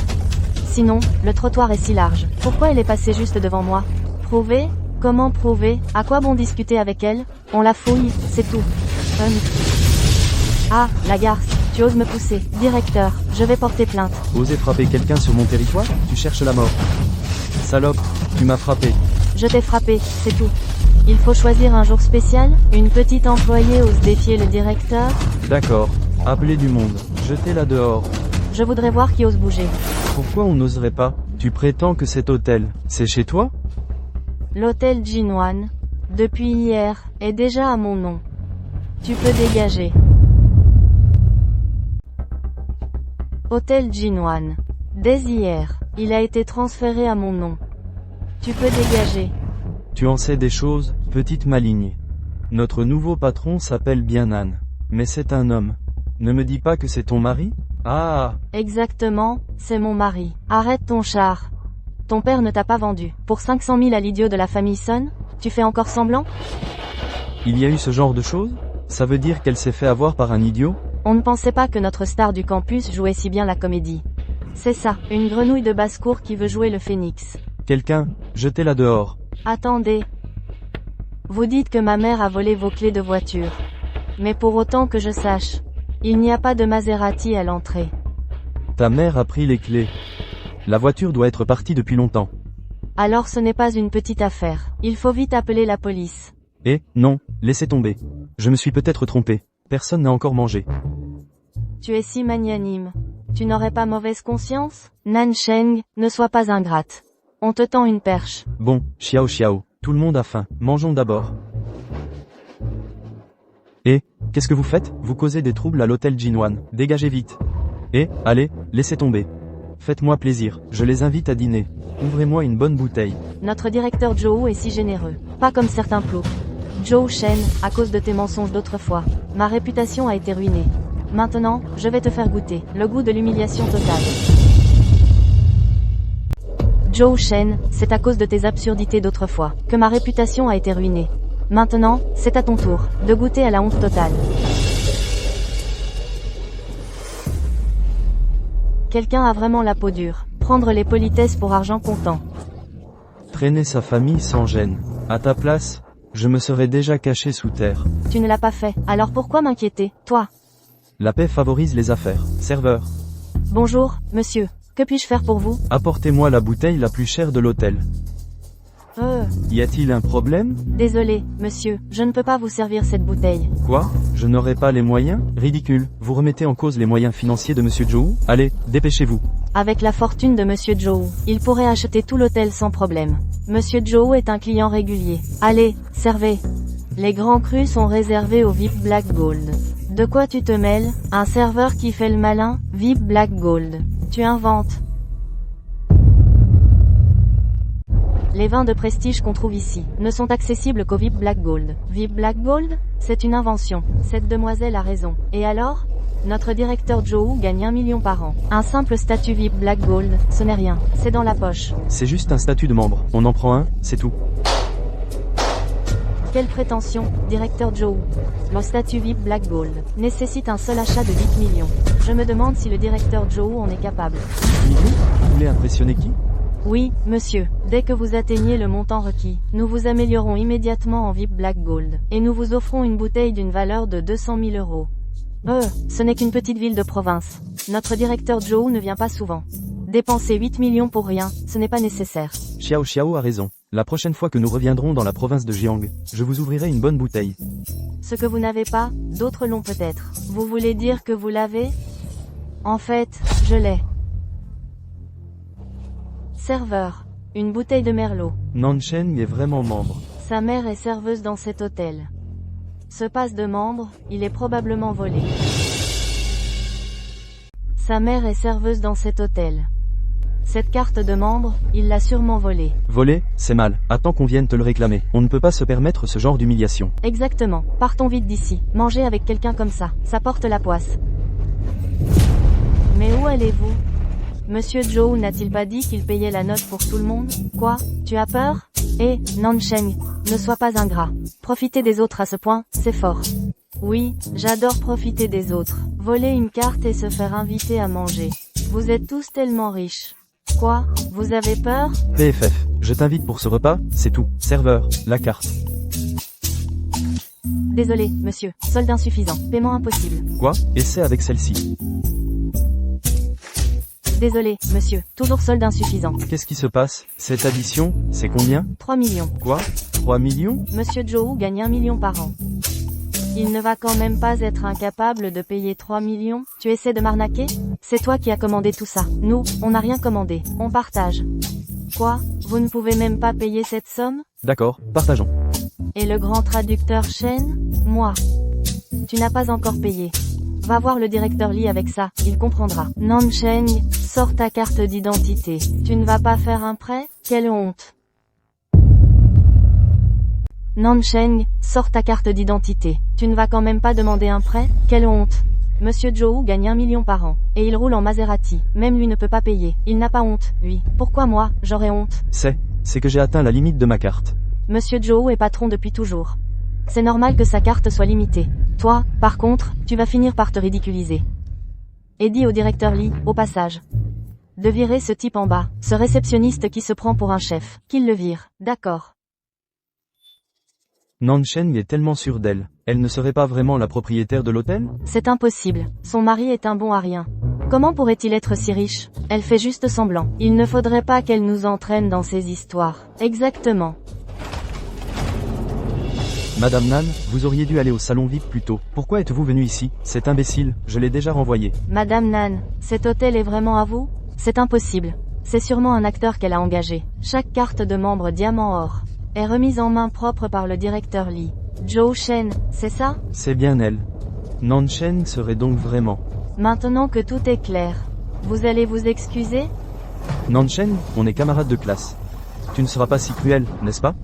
Sinon, le trottoir est si large. Pourquoi elle est passée juste devant moi? Prouver? Comment prouver? À quoi bon discuter avec elle? On la fouille, c'est tout. Ah, la garce, tu oses me pousser. Directeur, je vais porter plainte. Oser frapper quelqu'un sur mon territoire? Tu cherches la mort. Salope, tu m'as frappé. Je t'ai frappé, c'est tout. Il faut choisir un jour spécial? Une petite employée ose défier le directeur? D'accord. Appelez du monde. Jetez-la dehors. Je voudrais voir qui ose bouger. Pourquoi on n'oserait pas? Tu prétends que cet hôtel, c'est chez toi? L'hôtel Jinwan, depuis hier, est déjà à mon nom. Tu peux dégager. Hôtel Jinwan. Dès hier, il a été transféré à mon nom. Tu peux dégager. Tu en sais des choses, petite maligne. Notre nouveau patron s'appelle bien Nan. Mais c'est un homme. Ne me dis pas que c'est ton mari? Ah! Exactement, c'est mon mari. Arrête ton char. Ton père ne t'a pas vendu. Pour 500 000 à l'idiot de la famille Sun? Tu fais encore semblant? Il y a eu ce genre de choses? Ça veut dire qu'elle s'est fait avoir par un idiot? On ne pensait pas que notre star du campus jouait si bien la comédie. C'est ça, une grenouille de basse-cour qui veut jouer le phénix. Quelqu'un, jetez-la dehors. Attendez. Vous dites que ma mère a volé vos clés de voiture. Mais pour autant que je sache, il n'y a pas de Maserati à l'entrée. Ta mère a pris les clés. La voiture doit être partie depuis longtemps. Alors ce n'est pas une petite affaire. Il faut vite appeler la police. Eh, non, laissez tomber. Je me suis peut-être trompé. Personne n'a encore mangé. Tu es si magnanime. Tu n'aurais pas mauvaise conscience? Nan Sheng, ne sois pas ingrate. On te tend une perche. Bon, Xiao, tout le monde a faim. Mangeons d'abord. Eh, qu'est-ce que vous faites? Vous causez des troubles à l'hôtel Jinwan. Dégagez vite. Eh, allez, laissez tomber. Faites-moi plaisir, je les invite à dîner. Ouvrez-moi une bonne bouteille. Notre directeur Zhou est si généreux. Pas comme certains ploucs. Zhou Shen, à cause de tes mensonges d'autrefois, ma réputation a été ruinée. Maintenant, je vais te faire goûter le goût de l'humiliation totale. Zhou Shen, c'est à cause de tes absurdités d'autrefois que ma réputation a été ruinée. Maintenant, c'est à ton tour de goûter à la honte totale. Quelqu'un a vraiment la peau dure. Prendre les politesses pour argent comptant. Traîner sa famille sans gêne. À ta place, je me serais déjà caché sous terre. Tu ne l'as pas fait, alors pourquoi m'inquiéter, toi? La paix favorise les affaires. Serveur. Bonjour, monsieur. Que puis-je faire pour vous? Apportez-moi la bouteille la plus chère de l'hôtel. Y a-t-il un problème? Désolé, monsieur, je ne peux pas vous servir cette bouteille. Quoi? Je n'aurai pas les moyens? Ridicule. Vous remettez en cause les moyens financiers de Monsieur Zhou? Allez, dépêchez-vous. Avec la fortune de Monsieur Zhou, il pourrait acheter tout l'hôtel sans problème. Monsieur Zhou est un client régulier. Allez, servez. Les grands crus sont réservés au VIP Black Gold. De quoi tu te mêles? Un serveur qui fait le malin? VIP Black Gold. Tu inventes. Les vins de prestige qu'on trouve ici ne sont accessibles qu'au VIP Black Gold. VIP Black Gold? C'est une invention. Cette demoiselle a raison. Et alors? Notre directeur Zhou gagne 1 million par an. Un simple statut VIP Black Gold, ce n'est rien. C'est dans la poche. C'est juste un statut de membre. On en prend un, c'est tout. Quelle prétention, directeur Zhou. Le statut VIP Black Gold nécessite un seul achat de 8 millions. Je me demande si le directeur Zhou en est capable. Vous voulez impressionner qui? Oui, monsieur. Dès que vous atteignez le montant requis, nous vous améliorons immédiatement en VIP Black Gold. Et nous vous offrons une bouteille d'une valeur de 200 000 euros. Ce n'est qu'une petite ville de province. Notre directeur Zhou ne vient pas souvent. Dépenser 8 millions pour rien, ce n'est pas nécessaire. Xiao a raison. La prochaine fois que nous reviendrons dans la province de Jiang, je vous ouvrirai une bonne bouteille. Ce que vous n'avez pas, d'autres l'ont peut-être. Vous voulez dire que vous l'avez? En fait, je l'ai. Serveur. Une bouteille de merlot. Nansheng est vraiment membre. Sa mère est serveuse dans cet hôtel. Ce passe de membre, il est probablement volé. Sa mère est serveuse dans cet hôtel. Cette carte de membre, il l'a sûrement volée. Volée, c'est mal. Attends qu'on vienne te le réclamer. On ne peut pas se permettre ce genre d'humiliation. Exactement. Partons vite d'ici. Manger avec quelqu'un comme ça porte la poisse. Mais où allez-vous? Monsieur Zhou n'a-t-il pas dit qu'il payait la note pour tout le monde? Quoi? Tu as peur? Eh, Nansheng, ne sois pas ingrat. Profiter des autres à ce point, c'est fort. Oui, j'adore profiter des autres. Voler une carte et se faire inviter à manger. Vous êtes tous tellement riches. Quoi? Vous avez peur? PFF, je t'invite pour ce repas, c'est tout. Serveur, la carte. Désolé, monsieur, solde insuffisant, paiement impossible. Quoi? Essaie avec celle-ci. Désolé, monsieur, toujours solde insuffisant. Qu'est-ce qui se passe? Cette addition, c'est combien? 3 millions. Quoi? 3 millions? Monsieur Zhou gagne 1 million par an. Il ne va quand même pas être incapable de payer 3 millions? Tu essaies de m'arnaquer? C'est toi qui as commandé tout ça. Nous, on n'a rien commandé. On partage. Quoi? Vous ne pouvez même pas payer cette somme? D'accord, partageons. Et le grand traducteur Shen? Moi. Tu n'as pas encore payé. Va voir le directeur Li avec ça, il comprendra. Nansheng, sors ta carte d'identité. Tu ne vas pas faire un prêt? Quelle honte. Nansheng, sors ta carte d'identité. Tu ne vas quand même pas demander un prêt? Quelle honte. Monsieur Zhou gagne 1 million par an. Et il roule en Maserati. Même lui ne peut pas payer. Il n'a pas honte, lui. Pourquoi moi, j'aurais honte? C'est que j'ai atteint la limite de ma carte. Monsieur Zhou est patron depuis toujours. C'est normal que sa carte soit limitée. Toi, par contre, tu vas finir par te ridiculiser. Et dis au directeur Li, au passage, de virer ce type en bas, ce réceptionniste qui se prend pour un chef, qu'il le vire, d'accord. Nansheng est tellement sûre d'elle. Elle ne serait pas vraiment la propriétaire de l'hôtel? C'est impossible, son mari est un bon à rien. Comment pourrait-il être si riche? Elle fait juste semblant. Il ne faudrait pas qu'elle nous entraîne dans ces histoires. Exactement. Madame Nan, vous auriez dû aller au salon VIP plus tôt. Pourquoi êtes-vous venu ici? Cet imbécile, je l'ai déjà renvoyé. Madame Nan, cet hôtel est vraiment à vous? C'est impossible. C'est sûrement un acteur qu'elle a engagé. Chaque carte de membre diamant or est remise en main propre par le directeur Li. Zhou Shen, c'est ça? C'est bien elle. Nansheng serait donc vraiment. Maintenant que tout est clair, vous allez vous excuser? Nansheng, on est camarades de classe. Tu ne seras pas si cruel, n'est-ce pas?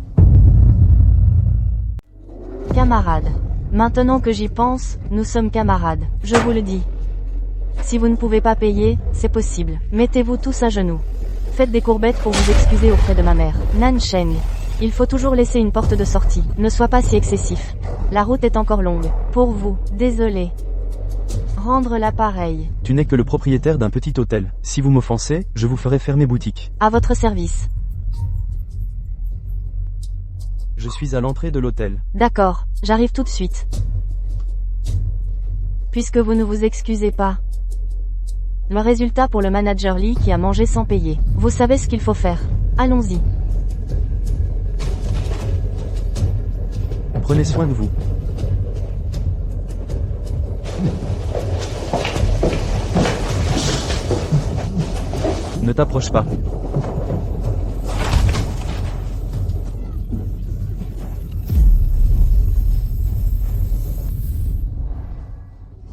Camarades. Maintenant que j'y pense, nous sommes camarades, je vous le dis. Si vous ne pouvez pas payer, c'est possible. Mettez-vous tous à genoux. Faites des courbettes pour vous excuser auprès de ma mère. Nansheng. Il faut toujours laisser une porte de sortie. Ne sois pas si excessif. La route est encore longue. Pour vous, désolé. Rendre l'appareil. Tu n'es que le propriétaire d'un petit hôtel. Si vous m'offensez, je vous ferai fermer boutique. À votre service. Je suis à l'entrée de l'hôtel. D'accord, j'arrive tout de suite. Puisque vous ne vous excusez pas. Le résultat pour le manager Li qui a mangé sans payer. Vous savez ce qu'il faut faire. Allons-y. Prenez soin de vous. Ne t'approche pas.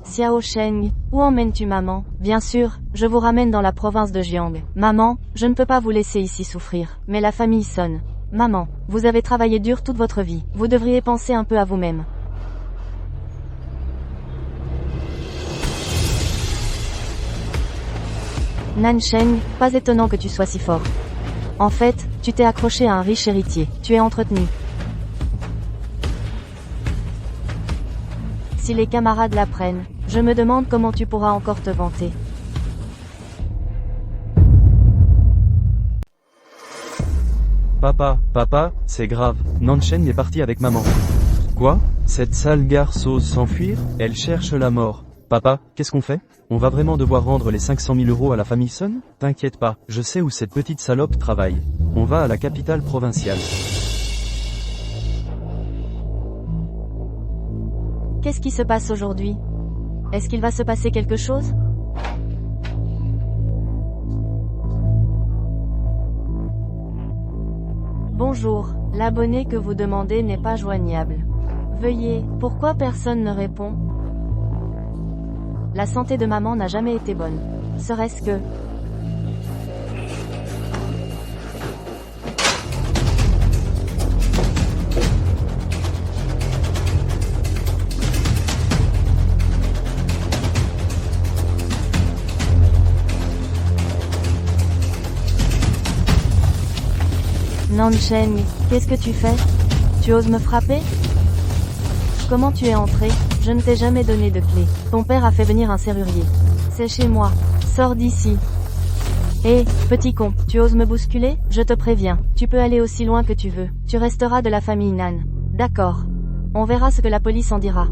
Xiao Sheng, où emmènes-tu maman? Bien sûr, je vous ramène dans la province de Jiang. Maman, je ne peux pas vous laisser ici souffrir. Mais la famille sonne. Maman, vous avez travaillé dur toute votre vie. Vous devriez penser un peu à vous-même. Nansheng, pas étonnant que tu sois si fort. En fait, tu t'es accroché à un riche héritier. Tu es entretenu. Si les camarades l'apprennent, je me demande comment tu pourras encore te vanter. Papa, c'est grave. Nansheng est partie avec maman. Quoi? Cette sale garce ose s'enfuir? Elle cherche la mort. Papa, qu'est-ce qu'on fait? On va vraiment devoir rendre les 500 000 € à la famille Sun? T'inquiète pas, je sais où cette petite salope travaille. On va à la capitale provinciale. Qu'est-ce qui se passe aujourd'hui? Est-ce qu'il va se passer quelque chose? Bonjour, l'abonné que vous demandez n'est pas joignable. Veuillez, pourquoi personne ne répond? La santé de maman n'a jamais été bonne. Serait-ce que... Nansheng, qu'est-ce que tu fais? Tu oses me frapper? Comment tu es entré? Je ne t'ai jamais donné de clé. Ton père a fait venir un serrurier. C'est chez moi. Sors d'ici. Hé, petit con, tu oses me bousculer? Je te préviens, tu peux aller aussi loin que tu veux. Tu resteras de la famille Nan. D'accord. On verra ce que la police en dira.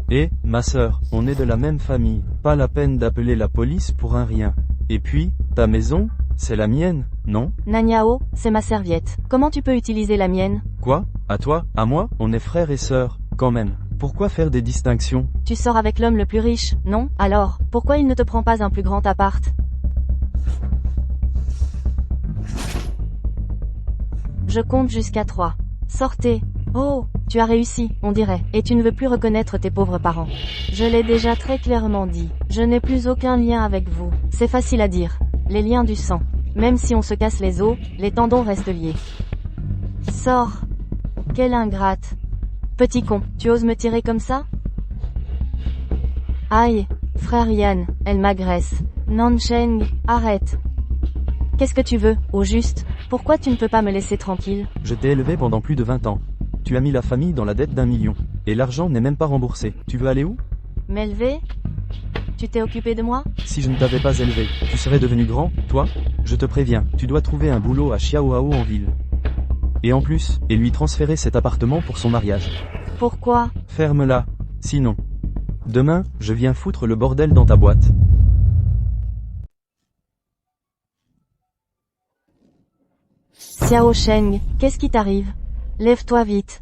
Et, ma sœur, on est de la même famille. Pas la peine d'appeler la police pour un rien. Et puis, ta maison, c'est la mienne, non? Nanyao, c'est ma serviette. Comment tu peux utiliser la mienne? Quoi? À toi? À moi? On est frères et sœurs, quand même. Pourquoi faire des distinctions? Tu sors avec l'homme le plus riche, non? Alors, pourquoi il ne te prend pas un plus grand appart? Je compte jusqu'à 3. Sortez. Oh, tu as réussi, on dirait, et tu ne veux plus reconnaître tes pauvres parents. Je l'ai déjà très clairement dit. Je n'ai plus aucun lien avec vous. C'est facile à dire. Les liens du sang. Même si on se casse les os, les tendons restent liés. Sors. Quelle ingrate. Petit con, tu oses me tirer comme ça? Aïe, frère Yan, elle m'agresse. Nansheng, arrête. Qu'est-ce que tu veux, au juste? Pourquoi tu ne peux pas me laisser tranquille? Je t'ai élevé pendant plus de 20 ans. Tu as mis la famille dans la dette d'1 million. Et l'argent n'est même pas remboursé. Tu veux aller où? M'élever? Tu t'es occupé de moi? Si je ne t'avais pas élevé, tu serais devenu grand, toi? Je te préviens, tu dois trouver un boulot à Xiaohao en ville. Et en plus, et lui transférer cet appartement pour son mariage. Pourquoi? Ferme-la. Sinon. Demain, je viens foutre le bordel dans ta boîte. Xiao Sheng, qu'est-ce qui t'arrive? Lève-toi vite.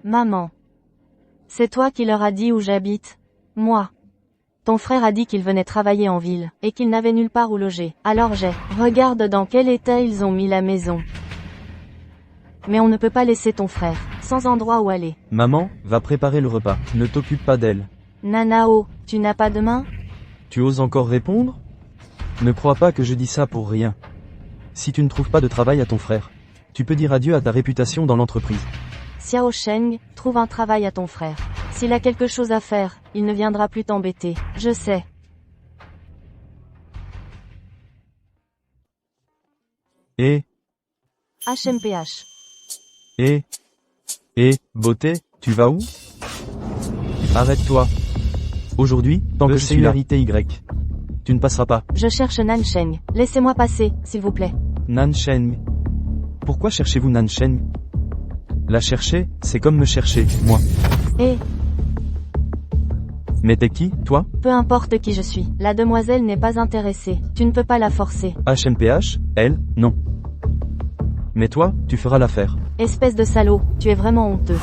Maman. C'est toi qui leur a dit où j'habite? Moi. Ton frère a dit qu'il venait travailler en ville, et qu'il n'avait nulle part où loger. Alors regarde dans quel état ils ont mis la maison. Mais on ne peut pas laisser ton frère, sans endroit où aller. Maman, va préparer le repas. Ne t'occupe pas d'elle. Nanao, tu n'as pas de main? Tu oses encore répondre? Ne crois pas que je dis ça pour rien. Si tu ne trouves pas de travail à ton frère, tu peux dire adieu à ta réputation dans l'entreprise. Xiao Sheng, trouve un travail à ton frère. S'il a quelque chose à faire, il ne viendra plus t'embêter. Je sais. Et HMPH. Beauté, tu vas où? Arrête-toi. Aujourd'hui, tant que c'est hilarité Y. Tu ne passeras pas. Je cherche Nansheng. Laissez-moi passer, s'il vous plaît. Nansheng. Pourquoi cherchez-vous Nansheng? La chercher, c'est comme me chercher, moi. Mais t'es qui, toi? Peu importe qui je suis. La demoiselle n'est pas intéressée. Tu ne peux pas la forcer. HMPH, elle, non. Mais toi, tu feras l'affaire. Espèce de salaud, tu es vraiment honteux.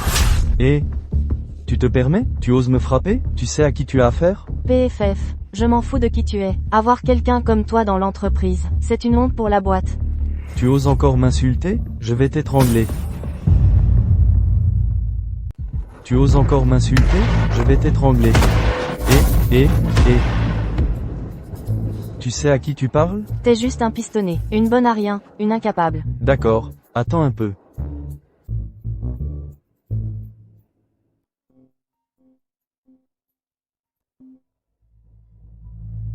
Tu te permets? Tu oses me frapper? Tu sais à qui tu as affaire? PFF, je m'en fous de qui tu es. Avoir quelqu'un comme toi dans l'entreprise, c'est une honte pour la boîte. Tu oses encore m'insulter? Je vais t'étrangler. Tu oses encore m'insulter? Je vais t'étrangler. Tu sais à qui tu parles? T'es juste un pistonné, une bonne à rien, une incapable. D'accord, attends un peu.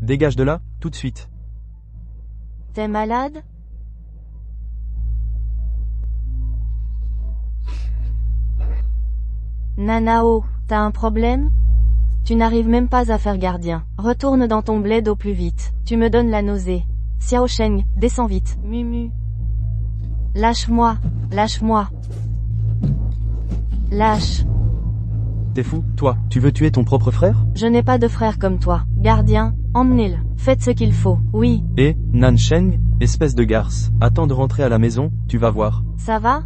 Dégage de là, tout de suite. T'es malade? Nanao, t'as un problème? Tu n'arrives même pas à faire gardien. Retourne dans ton bled au plus vite. Tu me donnes la nausée. Xiao Sheng, descends vite. Mumu. Lâche-moi. Lâche-moi. Lâche. T'es fou, toi, tu veux tuer ton propre frère? Je n'ai pas de frère comme toi. Gardien, emmenez-le. Faites ce qu'il faut, oui. Nansheng, espèce de garce. Attends de rentrer à la maison, tu vas voir. Ça va?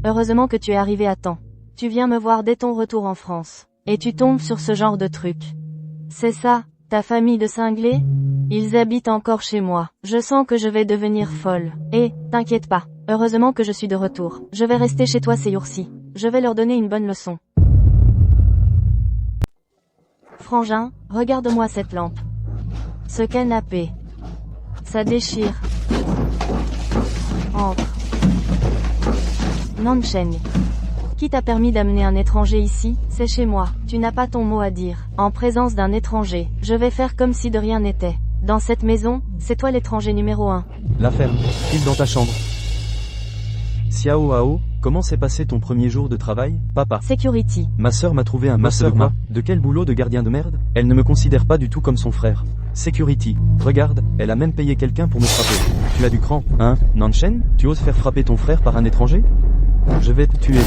Heureusement que tu es arrivé à temps. Tu viens me voir dès ton retour en France. Et tu tombes sur ce genre de truc. C'est ça, ta famille de cinglés? Ils habitent encore chez moi. Je sens que je vais devenir folle. T'inquiète pas. Heureusement que je suis de retour. Je vais rester chez toi ces jours-ci. Je vais leur donner une bonne leçon. Frangin, regarde-moi cette lampe. Ce canapé. Ça déchire. Entre. Nansheng. Qui t'a permis d'amener un étranger ici? C'est chez moi. Tu n'as pas ton mot à dire. En présence d'un étranger, je vais faire comme si de rien n'était. Dans cette maison, c'est toi l'étranger numéro 1. La ferme. File dans ta chambre. Xiao Hao, comment s'est passé ton premier jour de travail, papa? Security. Ma sœur m'a trouvé un poste de quoi? De quel boulot de gardien de merde? Elle ne me considère pas du tout comme son frère. Security. Regarde, elle a même payé quelqu'un pour me frapper. Tu as du cran, hein, Nanshen? Tu oses faire frapper ton frère par un étranger? Je vais te tuer.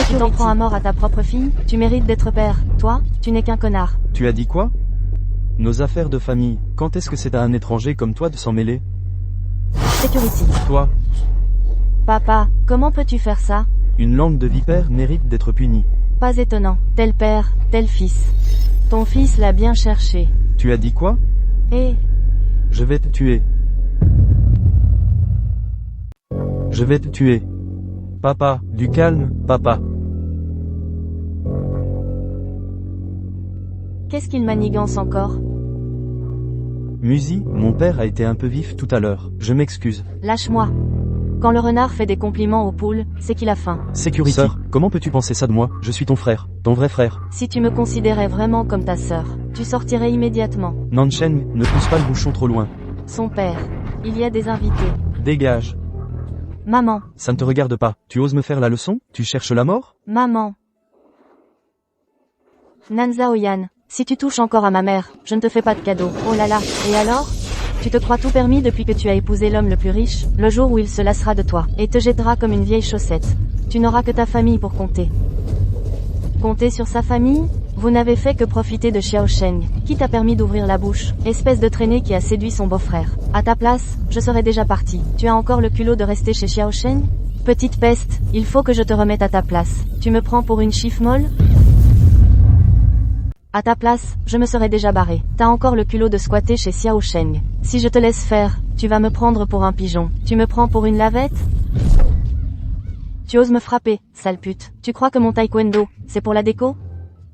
Tu t'en prends à mort à ta propre fille? Tu mérites d'être père. Toi, tu n'es qu'un connard. Tu as dit quoi? Nos affaires de famille, quand est-ce que c'est à un étranger comme toi de s'en mêler? Security. Toi, Papa, comment peux-tu faire ça? une langue de vipère mérite d'être punie. Pas étonnant. Tel père, tel fils. Ton fils l'a bien cherché. Tu as dit quoi? Et... Je vais te tuer. Je vais te tuer. Papa, du calme, papa. Qu'est-ce qu'il manigance encore? Musi, mon père a été un peu vif tout à l'heure. Je m'excuse. Lâche-moi. Quand le renard fait des compliments aux poules, c'est qu'il a faim. Security. Sœur, comment peux-tu penser ça de moi? Je suis ton frère, ton vrai frère. Si tu me considérais vraiment comme ta sœur, tu sortirais immédiatement. Nanshen, ne pousse pas le bouchon trop loin. Son père. Il y a des invités. Dégage. Maman. Ça ne te regarde pas. Tu oses me faire la leçon? Tu cherches la mort? Maman. Nanzaoyan, si tu touches encore à ma mère, je ne te fais pas de cadeau. Oh là là, et alors? Tu te crois tout permis depuis que tu as épousé l'homme le plus riche, le jour où il se lassera de toi, et te jettera comme une vieille chaussette. Tu n'auras que ta famille pour compter. Compter sur sa famille? Vous n'avez fait que profiter de Xiao Sheng, qui t'a permis d'ouvrir la bouche, espèce de traînée qui a séduit son beau-frère. À ta place, je serais déjà parti. Tu as encore le culot de rester chez Xiao Sheng? Petite peste, il faut que je te remette à ta place. Tu me prends pour une chiffre molle? À ta place, je me serais déjà barré. T'as encore le culot de squatter chez Xiao Sheng. Si je te laisse faire, tu vas me prendre pour un pigeon. Tu me prends pour une lavette? Tu oses me frapper, sale pute. Tu crois que mon taekwondo, c'est pour la déco?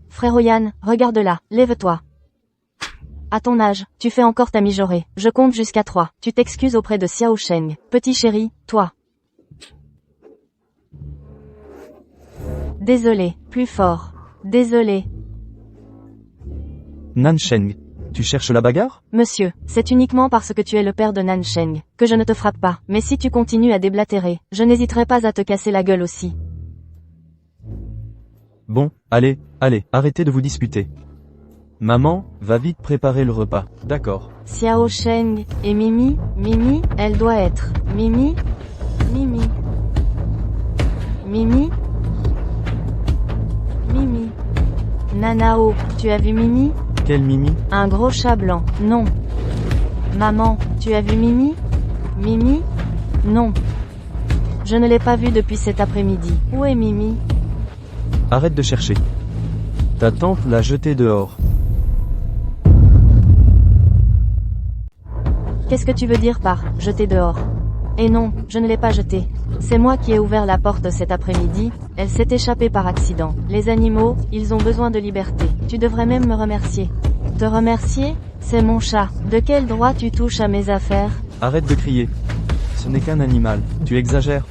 Frère Oyan, regarde là, lève-toi. À ton âge, tu fais encore ta mijaurée. Je compte jusqu'à 3. Tu t'excuses auprès de Xiao Sheng. Petit chéri, toi. Désolé, plus fort. Désolé. Nanshen, tu cherches la bagarre? Monsieur, c'est uniquement parce que tu es le père de Nansheng que je ne te frappe pas. Mais si tu continues à déblatérer, je n'hésiterai pas à te casser la gueule aussi. Bon, allez, arrêtez de vous disputer. Maman, va vite préparer le repas. D'accord. Xiao Sheng et Mimi, elle doit être. Mimi. Nanao, tu as vu Mimi? Quel Mimi? Un gros chat blanc. Non. Maman, tu as vu Mimi? Non. Je ne l'ai pas vue depuis cet après-midi. Où est Mimi? Arrête de chercher. Ta tante l'a jetée dehors. Qu'est-ce que tu veux dire par « jeter dehors » ? Et non, je ne l'ai pas jetée. C'est moi qui ai ouvert la porte cet après-midi, elle s'est échappée par accident. Les animaux, ils ont besoin de liberté. Tu devrais même me remercier. Te remercier? C'est mon chat. De quel droit tu touches à mes affaires? Arrête de crier. Ce n'est qu'un animal. Tu exagères.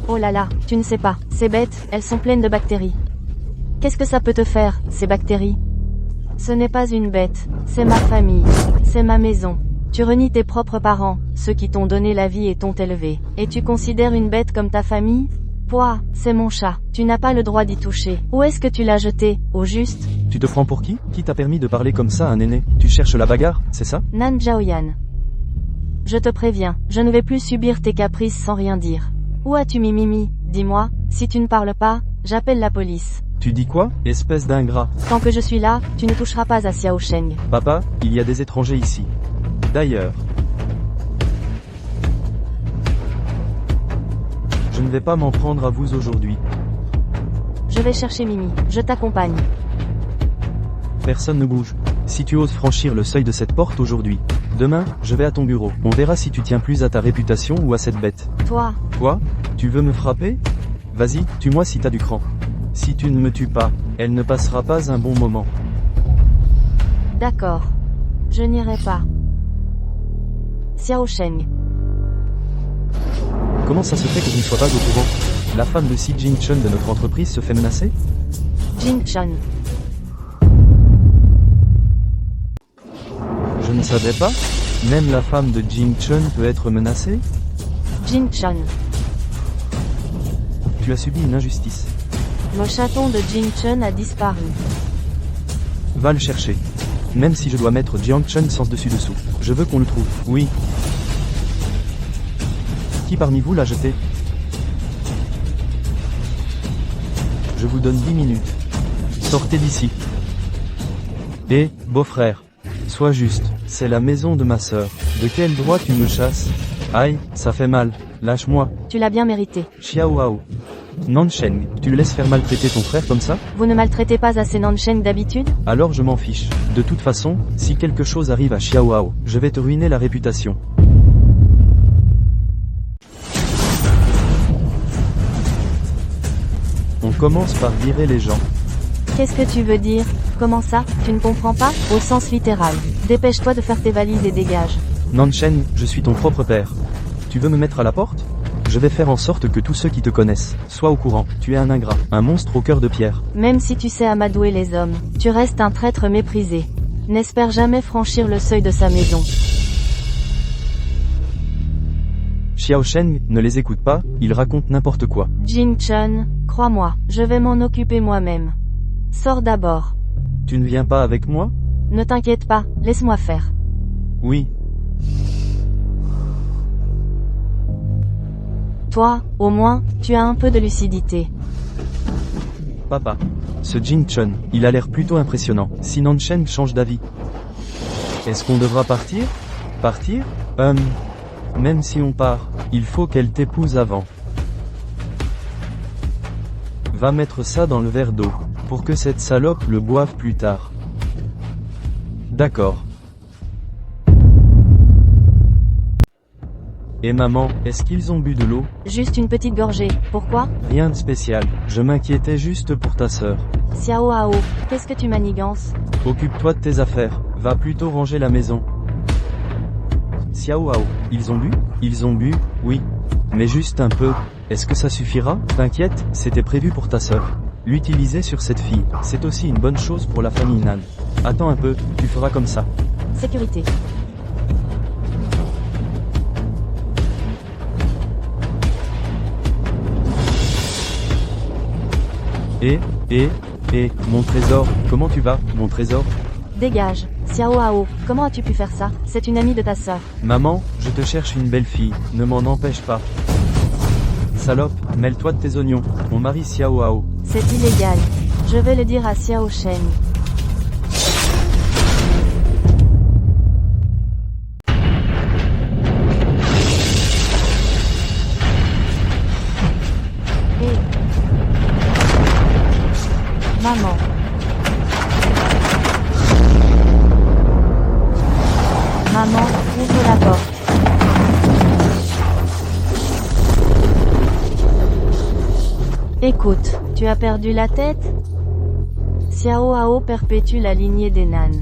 Oh là là, tu ne sais pas. Ces bêtes, elles sont pleines de bactéries. Qu'est-ce que ça peut te faire, ces bactéries? Ce n'est pas une bête. C'est ma famille. C'est ma maison. Tu renies tes propres parents, ceux qui t'ont donné la vie et t'ont élevé. Et tu considères une bête comme ta famille? Pouah, c'est mon chat. Tu n'as pas le droit d'y toucher. Où est-ce que tu l'as jeté, au juste? Tu te prends pour qui? Qui t'a permis de parler comme ça à un aîné? Tu cherches la bagarre, c'est ça? Nan Zhaoyan. Je te préviens, je ne vais plus subir tes caprices sans rien dire. Où as-tu mis Mimi? Dis-moi, si tu ne parles pas, j'appelle la police. Tu dis quoi, espèce d'ingrat? Tant que je suis là, tu ne toucheras pas à Xiao Sheng. Papa, il y a des étrangers ici. D'ailleurs, je ne vais pas m'en prendre à vous aujourd'hui. Je vais chercher Mimi, je t'accompagne. Personne ne bouge. Si tu oses franchir le seuil de cette porte aujourd'hui, demain, je vais à ton bureau. On verra si tu tiens plus à ta réputation ou à cette bête. Toi. Quoi? Tu veux me frapper? Vas-y, tue-moi si t'as du cran. Si tu ne me tues pas, elle ne passera pas un bon moment. D'accord. Je n'irai pas. Xiao Sheng. Comment ça se fait que je ne sois pas au courant? La femme de Si Jing-chun de notre entreprise se fait menacer? Jing-chun. Je Je ne savais pas. Même la femme de Jing Chun peut être menacée. Jing Chun. Tu as subi une injustice. Le chaton de Jing Chun a disparu. Va le chercher. Même si je dois mettre Jiang Chun sens dessus-dessous. Je veux qu'on le trouve. Oui. Qui parmi vous l'a jeté? Je vous donne 10 minutes. Sortez d'ici. Et, beau-frère, sois juste, c'est la maison de ma sœur. De quel droit tu me chasses? Aïe, ça fait mal. Lâche-moi. Tu l'as bien mérité. Xiao Hao. Nansheng, tu laisses faire maltraiter ton frère comme ça? Vous ne maltraitez pas assez Nansheng d'habitude? Alors je m'en fiche. De toute façon, si quelque chose arrive à Xiao Hao, je vais te ruiner la réputation. On commence par virer les gens. Qu'est-ce que tu veux dire? Comment ça? Tu ne comprends pas? Au sens littéral. Dépêche-toi de faire tes valises et dégage. Nansheng, je suis ton propre père. Tu veux me mettre à la porte? Je vais faire en sorte que tous ceux qui te connaissent soient au courant. Tu es un ingrat, un monstre au cœur de pierre. Même si tu sais amadouer les hommes, tu restes un traître méprisé. N'espère jamais franchir le seuil de sa maison. Xiao Sheng, ne les écoute pas, ils racontent n'importe quoi. Jing Chun, crois-moi, je vais m'en occuper moi-même. Sors d'abord. Tu ne viens pas avec moi? Ne t'inquiète pas, laisse-moi faire. Oui. Toi, au moins, tu as un peu de lucidité. Papa. Ce Jing Chun, il a l'air plutôt impressionnant. Si Nansheng change d'avis. Est-ce qu'on devra partir? Partir? Même si on part, il faut qu'elle t'épouse avant. Va mettre ça dans le verre d'eau, pour que cette salope le boive plus tard. D'accord. Et maman, est-ce qu'ils ont bu de l'eau? Juste une petite gorgée, pourquoi? Rien de spécial, je m'inquiétais juste pour ta sœur. Xiao Hao, qu'est-ce que tu manigances? Occupe-toi de tes affaires, va plutôt ranger la maison. Xiao Hao, ils ont bu? Ils ont bu, oui. Mais juste un peu. Est-ce que ça suffira? T'inquiète, c'était prévu pour ta sœur. L'utiliser sur cette fille, c'est aussi une bonne chose pour la famille Nan. Attends un peu, tu feras comme ça. Sécurité. Mon trésor, comment tu vas, mon trésor? Dégage. Xiao Hao, comment as-tu pu faire ça? C'est une amie de ta sœur. Maman, je te cherche une belle fille, ne m'en empêche pas. Salope, mêle-toi de tes oignons, mon mari Xiao Hao. C'est illégal. Je vais le dire à Xiao Sheng. Maman. Maman, ouvre la porte. Écoute, tu as perdu la tête? Xiao Hao perpétue la lignée des Nan.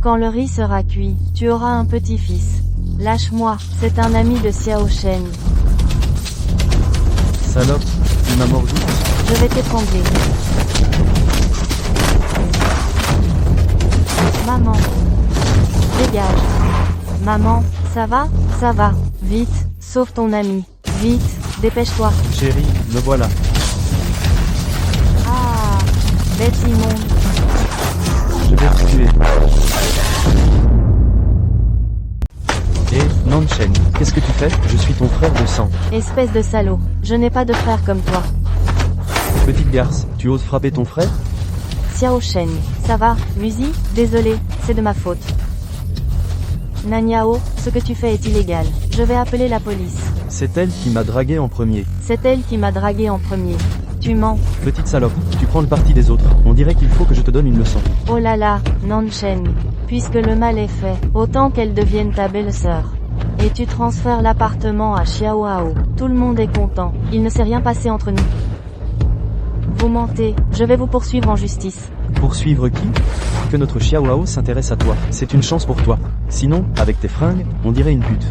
Quand le riz sera cuit, tu auras un petit-fils. Lâche-moi, c'est un ami de Xiao Sheng. Salope, tu m'as mordu. Je vais t'étrangler. Maman. Dégage. Maman, ça va? Ça va. Vite, sauve ton ami. Vite, dépêche-toi. Chérie, me voilà. Ah, bête immonde. Je vais te tuer. Nansheng, qu'est-ce que tu fais? Je suis ton frère de sang. Espèce de salaud. Je n'ai pas de frère comme toi. Petite garce, tu oses frapper ton frère? Xiao Sheng, ça va, Musi? Désolé, c'est de ma faute. Nanyao, ce que tu fais est illégal. Je vais appeler la police. C'est elle qui m'a dragué en premier. C'est elle qui m'a dragué en premier. Tu mens. Petite salope, tu prends le parti des autres. On dirait qu'il faut que je te donne une leçon. Oh là là, Nansheng. Puisque le mal est fait, autant qu'elle devienne ta belle-sœur. Et tu transfères l'appartement à Xiao Hao. Tout le monde est content. Il ne s'est rien passé entre nous. Vous mentez, je vais vous poursuivre en justice. Poursuivre qui? Que notre Xiao Hao s'intéresse à toi, c'est une chance pour toi. Sinon, avec tes fringues, on dirait une pute.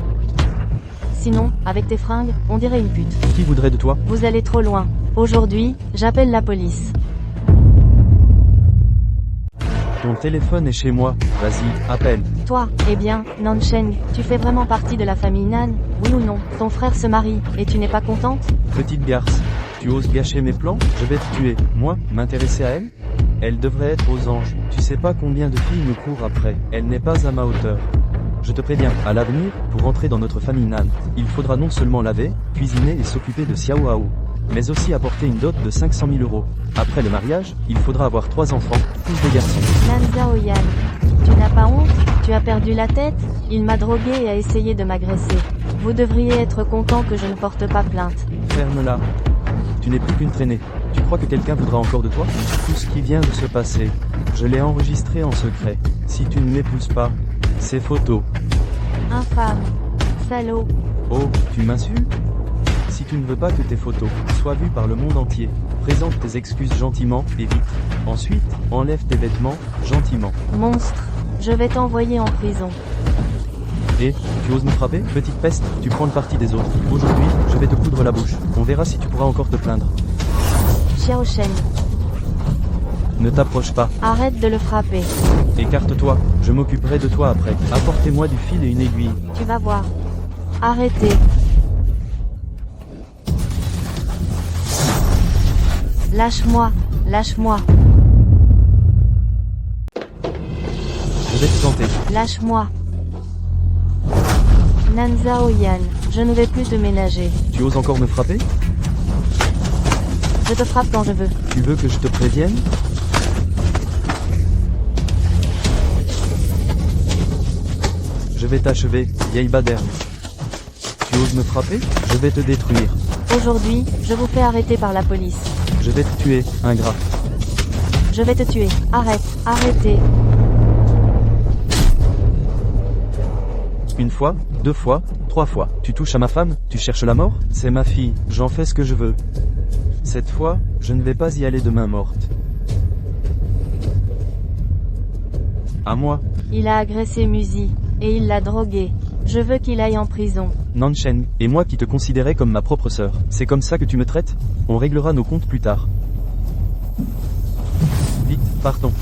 Sinon, avec tes fringues, on dirait une pute. Qui voudrait de toi? Vous allez trop loin. Aujourd'hui, j'appelle la police. Ton téléphone est chez moi, vas-y, appelle. Toi, eh bien, Nansheng, tu fais vraiment partie de la famille Nan, oui ou non? Ton frère se marie, et tu n'es pas contente? Petite garce, tu oses gâcher mes plans? Je vais te tuer. Moi, m'intéresser à elle? Elle devrait être aux anges. Tu sais pas combien de filles me courent après. Elle n'est pas à ma hauteur. Je te préviens, à l'avenir, pour entrer dans notre famille Nan, il faudra non seulement laver, cuisiner et s'occuper de Xiao Hao, mais aussi apporter une dot de 500 000 euros. Après le mariage, il faudra avoir 3 enfants, tous des garçons. Nan Zhaoyan, tu n'as pas honte? Tu as perdu la tête? Il m'a drogué et a essayé de m'agresser. Vous devriez être content que je ne porte pas plainte. Ferme-la. Tu n'es plus qu'une traînée. Tu crois que quelqu'un voudra encore de toi? Tout ce qui vient de se passer, je l'ai enregistré en secret. Si tu ne m'épouses pas, ces photos. Infâme. Salaud. Oh, tu m'insultes? Si tu ne veux pas que tes photos soient vues par le monde entier, présente tes excuses gentiment et vite. Ensuite, enlève tes vêtements, gentiment. Monstre. Je vais t'envoyer en prison. Et, tu oses me frapper? Petite peste, tu prends le parti des autres. Aujourd'hui, je vais te coudre la bouche. On verra si tu pourras encore te plaindre. Xiao Shen. Ne t'approche pas. Arrête de le frapper. Écarte-toi, je m'occuperai de toi après. Apportez-moi du fil et une aiguille. Tu vas voir. Arrêtez. Lâche-moi, lâche-moi, Je vais te planter. lâche-moi. Nan Zhaoyan, je ne vais plus te ménager. Tu oses encore me frapper? Je te frappe quand je veux. Tu veux que je te prévienne? Je vais t'achever, vieille baderne. Tu oses me frapper? Je vais te détruire. Aujourd'hui, je vous fais arrêter par la police. Je vais te tuer, ingrat. Je vais te tuer. Arrête, arrêtez. Une fois, 2 fois, 3 fois. Tu touches à ma femme? Tu cherches la mort? C'est ma fille, j'en fais ce que je veux. Cette fois, je ne vais pas y aller de main morte. À moi. Il a agressé Musi, et il l'a drogué. Je veux qu'il aille en prison. Nansheng, et moi qui te considérais comme ma propre sœur. C'est comme ça que tu me traites? On réglera nos comptes plus tard. Vite, partons.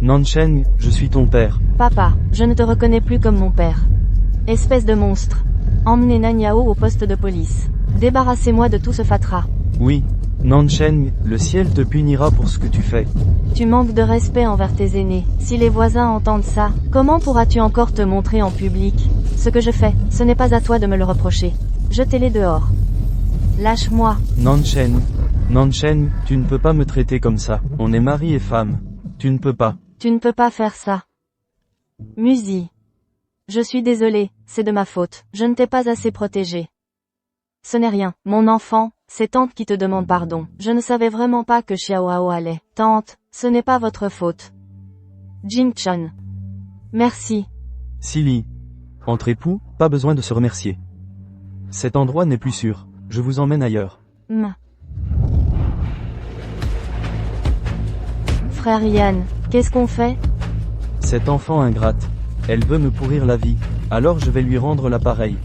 Nansheng, je suis ton père. Papa, je ne te reconnais plus comme mon père. Espèce de monstre. Emmenez Nanyao au poste de police. Débarrassez-moi de tout ce fatras. Oui. Nansheng, le ciel te punira pour ce que tu fais. Tu manques de respect envers tes aînés. Si les voisins entendent ça, comment pourras-tu encore te montrer en public? Ce que je fais, ce n'est pas à toi de me le reprocher. Jetez-les dehors. Lâche-moi. Nansheng. Nansheng, tu ne peux pas me traiter comme ça. On est mari et femme. Tu ne peux pas. Tu ne peux pas faire ça. Musi. Je suis désolé, c'est de ma faute. Je ne t'ai pas assez protégé. Ce n'est rien, mon enfant, c'est tante qui te demande pardon. Je ne savais vraiment pas que Xiao Hao allait. Tante, ce n'est pas votre faute. Jing Chun. Merci. Silly. Entre époux, pas besoin de se remercier. Cet endroit n'est plus sûr. Je vous emmène ailleurs. Frère Yan, qu'est-ce qu'on fait? Cette enfant ingrate. Elle veut me pourrir la vie. Alors je vais lui rendre l'appareil.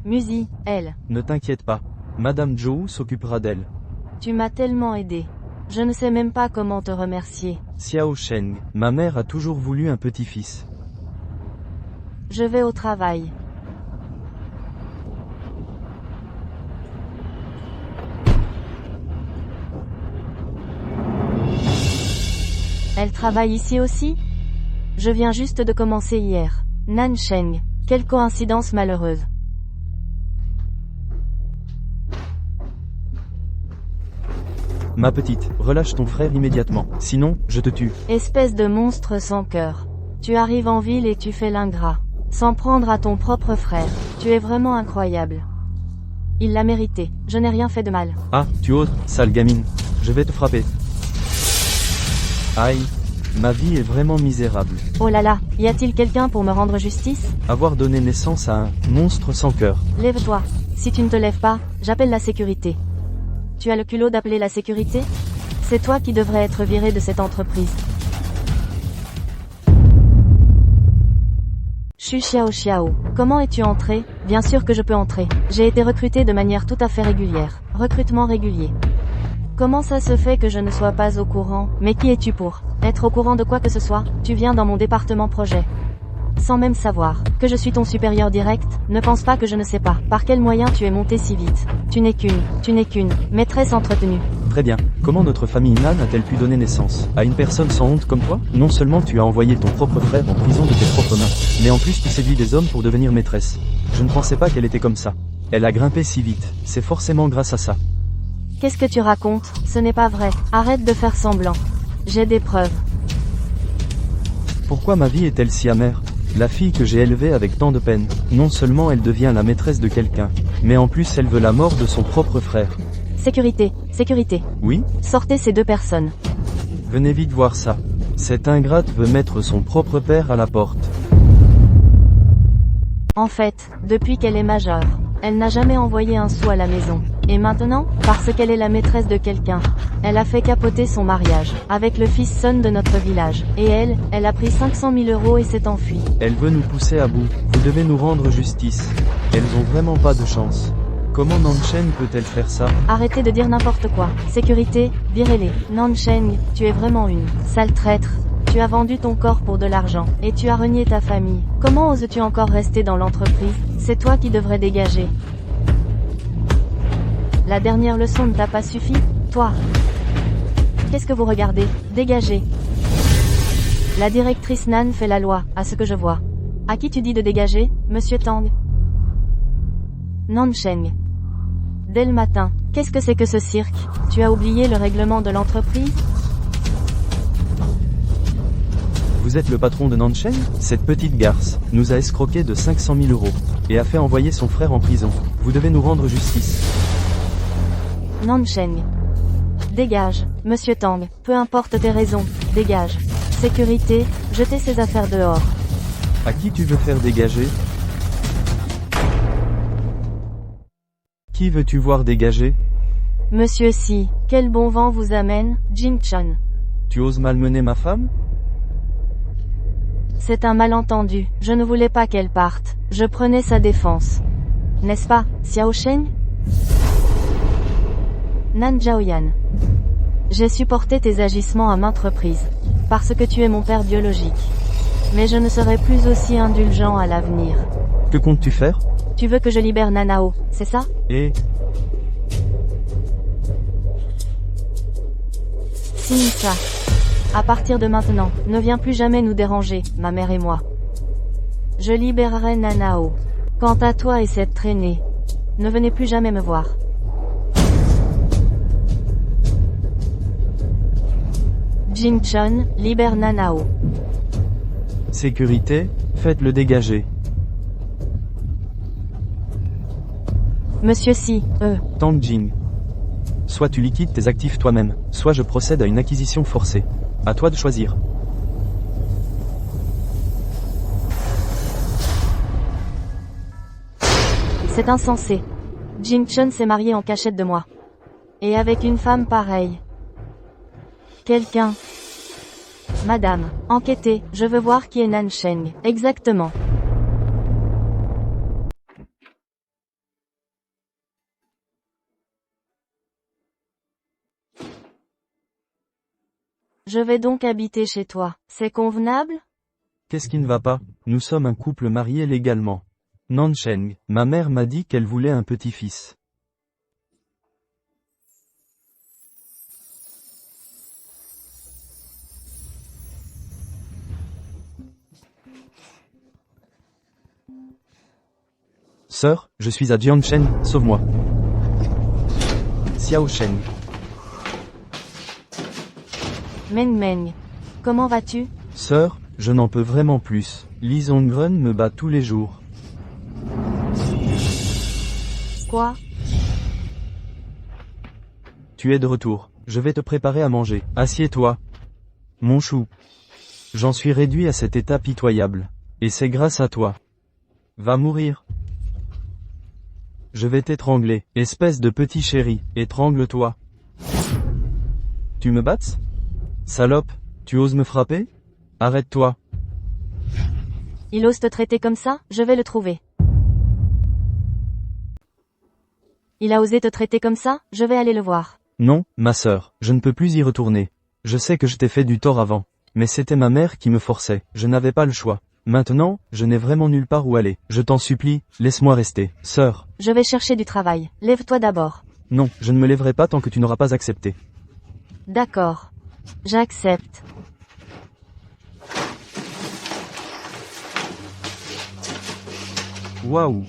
Musi, elle. Ne t'inquiète pas. Madame Zhou s'occupera d'elle. Tu m'as tellement aidé. Je ne sais même pas comment te remercier. Xiao Sheng, ma mère a toujours voulu un petit-fils. Je vais au travail. Elle travaille ici aussi? Je viens juste de commencer hier. Nansheng. Quelle coïncidence malheureuse. Ma petite, relâche ton frère immédiatement. Sinon, je te tue. Espèce de monstre sans cœur. Tu arrives en ville et tu fais l'ingrat. Sans prendre à ton propre frère. Tu es vraiment incroyable. Il l'a mérité. Je n'ai rien fait de mal. Ah, tu oses, sale gamine. Je vais te frapper. Aïe. Ma vie est vraiment misérable. Oh là là, y a-t-il quelqu'un pour me rendre justice? Avoir donné naissance à un monstre sans cœur. Lève-toi. Si tu ne te lèves pas, j'appelle la sécurité. Tu as le culot d'appeler la sécurité? C'est toi qui devrais être viré de cette entreprise. Je suis Xiao Xiao. Comment es-tu entré? Bien sûr que je peux entrer. J'ai été recruté de manière tout à fait régulière. Recrutement régulier. Comment ça se fait que je ne sois pas au courant? Mais qui es-tu pour être au courant de quoi que ce soit? Tu viens dans mon département projet. Sans même savoir que je suis ton supérieur direct, ne pense pas que je ne sais pas par quel moyen tu es monté si vite. Tu n'es qu'une maîtresse entretenue. Très bien. Comment notre famille Nan a-t-elle pu donner naissance à une personne sans honte comme toi? Non seulement tu as envoyé ton propre frère en prison de tes propres mains, mais en plus tu séduis des hommes pour devenir maîtresse. Je ne pensais pas qu'elle était comme ça. Elle a grimpé si vite. C'est forcément grâce à ça. Qu'est-ce que tu racontes? Ce n'est pas vrai. Arrête de faire semblant. J'ai des preuves. Pourquoi ma vie est-elle si amère? La fille que j'ai élevée avec tant de peine, non seulement elle devient la maîtresse de quelqu'un, mais en plus elle veut la mort de son propre frère. Sécurité, sécurité. Oui? Sortez ces deux personnes. Venez vite voir ça. Cette ingrate veut mettre son propre père à la porte. En fait, depuis qu'elle est majeure, elle n'a jamais envoyé un sou à la maison. Et maintenant, parce qu'elle est la maîtresse de quelqu'un, elle a fait capoter son mariage, avec le fils son de notre village. Et elle a pris 500 000 € et s'est enfuie. Elle veut nous pousser à bout. Vous devez nous rendre justice. Elles ont vraiment pas de chance. Comment Nansheng peut-elle faire ça? Arrêtez de dire n'importe quoi. Sécurité, virez-les. Nansheng, tu es vraiment une sale traître. Tu as vendu ton corps pour de l'argent, et tu as renié ta famille. Comment oses-tu encore rester dans l'entreprise? C'est toi qui devrais dégager. La dernière leçon ne t'a pas suffi? Toi. Qu'est-ce que vous regardez? Dégagez. La directrice Nan fait la loi, à ce que je vois. À qui tu dis de dégager, Monsieur Tang? Nansheng. Dès le matin, qu'est-ce que c'est que ce cirque? Tu as oublié le règlement de l'entreprise? Vous êtes le patron de Nansheng? Cette petite garce nous a escroqué de 500 000 € et a fait envoyer son frère en prison. Vous devez nous rendre justice. Nansheng. Dégage, Monsieur Tang, peu importe tes raisons, dégage. Sécurité, jetez ces affaires dehors. À qui tu veux faire dégager? Qui veux-tu voir dégager? Monsieur Si, quel bon vent vous amène, Jin-chan? Tu oses malmener ma femme? C'est un malentendu, je ne voulais pas qu'elle parte, je prenais sa défense. N'est-ce pas, Xiao Sheng? Nan Zhaoyan. J'ai supporté tes agissements à maintes reprises, parce que tu es mon père biologique. Mais je ne serai plus aussi indulgent à l'avenir. Que comptes-tu faire? Tu veux que je libère Nanao, c'est ça? Et... Signe ça. À partir de maintenant, ne viens plus jamais nous déranger, ma mère et moi. Je libérerai Nanao. Quant à toi et cette traînée, ne venez plus jamais me voir. Jin-chan, libère Nanao. Sécurité, faites-le dégager. Monsieur Si, Tang Jing. Soit tu liquides tes actifs toi-même, soit je procède à une acquisition forcée. À toi de choisir. C'est insensé. Jin-chan s'est marié en cachette de moi. Et avec une femme pareille. Quelqu'un. Madame, enquêtez, je veux voir qui est Nansheng. Exactement. Je vais donc habiter chez toi. C'est convenable? Qu'est-ce qui ne va pas? Nous sommes un couple marié légalement. Nansheng, ma mère m'a dit qu'elle voulait un petit-fils. Sœur, je suis à Jianshen, sauve-moi. Xiao Sheng. Meng Meng. Comment vas-tu? Sœur, je n'en peux vraiment plus. Li Zongren me bat tous les jours. Quoi? Tu es de retour. Je vais te préparer à manger. Assieds-toi. Mon chou. J'en suis réduit à cet état pitoyable. Et c'est grâce à toi. Va mourir. Je vais t'étrangler. Espèce de petit chéri, étrangle-toi. Tu me battes? Salope, tu oses me frapper? Arrête-toi. Il ose te traiter comme ça, je vais le trouver. Il a osé te traiter comme ça, je vais aller le voir. Non, ma sœur, je ne peux plus y retourner. Je sais que je t'ai fait du tort avant. Mais c'était ma mère qui me forçait, je n'avais pas le choix. Maintenant, je n'ai vraiment nulle part où aller. Je t'en supplie, laisse-moi rester, sœur. Je vais chercher du travail. Lève-toi d'abord. Non, je ne me lèverai pas tant que tu n'auras pas accepté. D'accord. J'accepte. Waouh.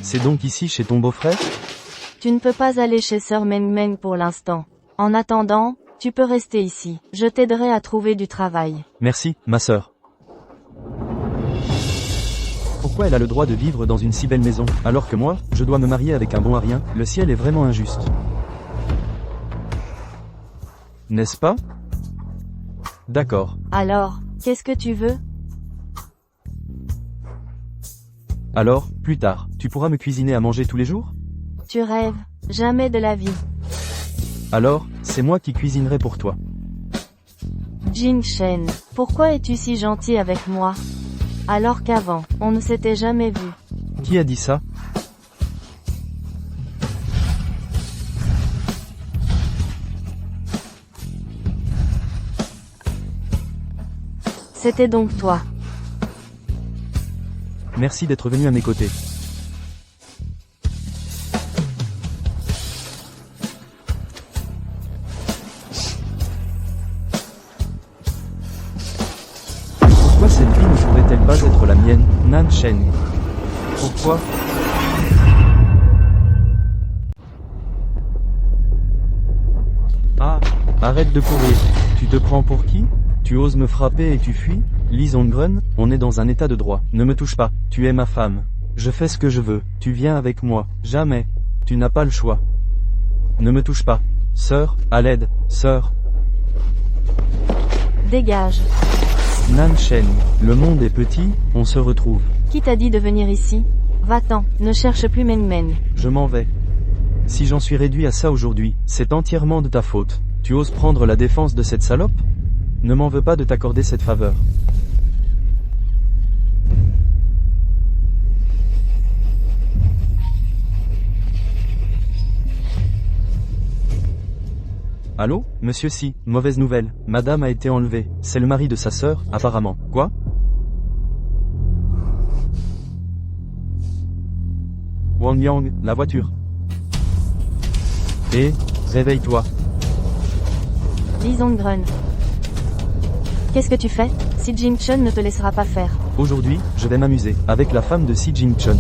C'est donc ici chez ton beau-frère? Tu ne peux pas aller chez Sœur Meng Meng pour l'instant. En attendant, tu peux rester ici. Je t'aiderai à trouver du travail. Merci, ma sœur. Pourquoi elle a le droit de vivre dans une si belle maison, alors que moi, je dois me marier avec un bon à rien? Le ciel est vraiment injuste. N'est-ce pas? D'accord. Alors, qu'est-ce que tu veux? Alors, plus tard, tu pourras me cuisiner à manger tous les jours? Tu rêves. Jamais de la vie. Alors, c'est moi qui cuisinerai pour toi. Jing Shen, pourquoi es-tu si gentil avec moi? Alors qu'avant, on ne s'était jamais vu. Qui a dit ça? C'était donc toi. Merci d'être venu à mes côtés. Pourquoi cette vie ne pourrait-elle pas être la mienne, Nan Shen? Pourquoi? Ah, arrête de courir. Tu te prends pour qui? Tu oses me frapper et tu fuis? Lee Zongren, on est dans un état de droit. Ne me touche pas, tu es ma femme. Je fais ce que je veux, tu viens avec moi. Jamais. Tu n'as pas le choix. Ne me touche pas. Sœur, à l'aide, sœur. Dégage. Nan Shen, le monde est petit, on se retrouve. Qui t'a dit de venir ici? Va-t'en, ne cherche plus Meng Meng. Je m'en vais. Si j'en suis réduit à ça aujourd'hui, c'est entièrement de ta faute. Tu oses prendre la défense de cette salope? Ne m'en veux pas de t'accorder cette faveur. Allô, monsieur Si, mauvaise nouvelle, madame a été enlevée, c'est le mari de sa sœur, apparemment. Quoi? Wang Yang, la voiture. Et, réveille-toi. Lee Zongren. Qu'est-ce que tu fais? Si Jing Chun ne te laissera pas faire. Aujourd'hui, je vais m'amuser, avec la femme de Si Jing Chun.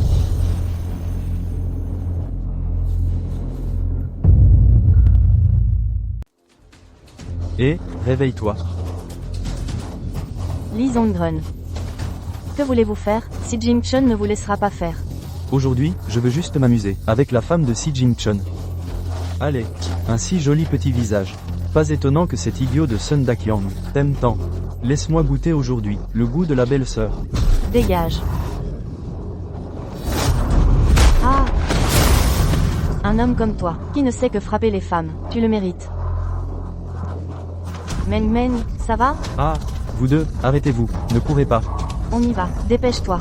Et, réveille-toi. Lee Zongren. Que voulez-vous faire? Si Jing Chun ne vous laissera pas faire. Aujourd'hui, je veux juste m'amuser, avec la femme de Si Jing Chun. Allez, un si joli petit visage. Pas étonnant que cet idiot de Sun Dakyang t'aime tant. Laisse-moi goûter aujourd'hui, le goût de la belle-sœur. Dégage. Ah! Un homme comme toi, qui ne sait que frapper les femmes, tu le mérites. Meng Meng, ça va? Ah, vous deux, arrêtez-vous, ne courez pas. On y va, dépêche-toi.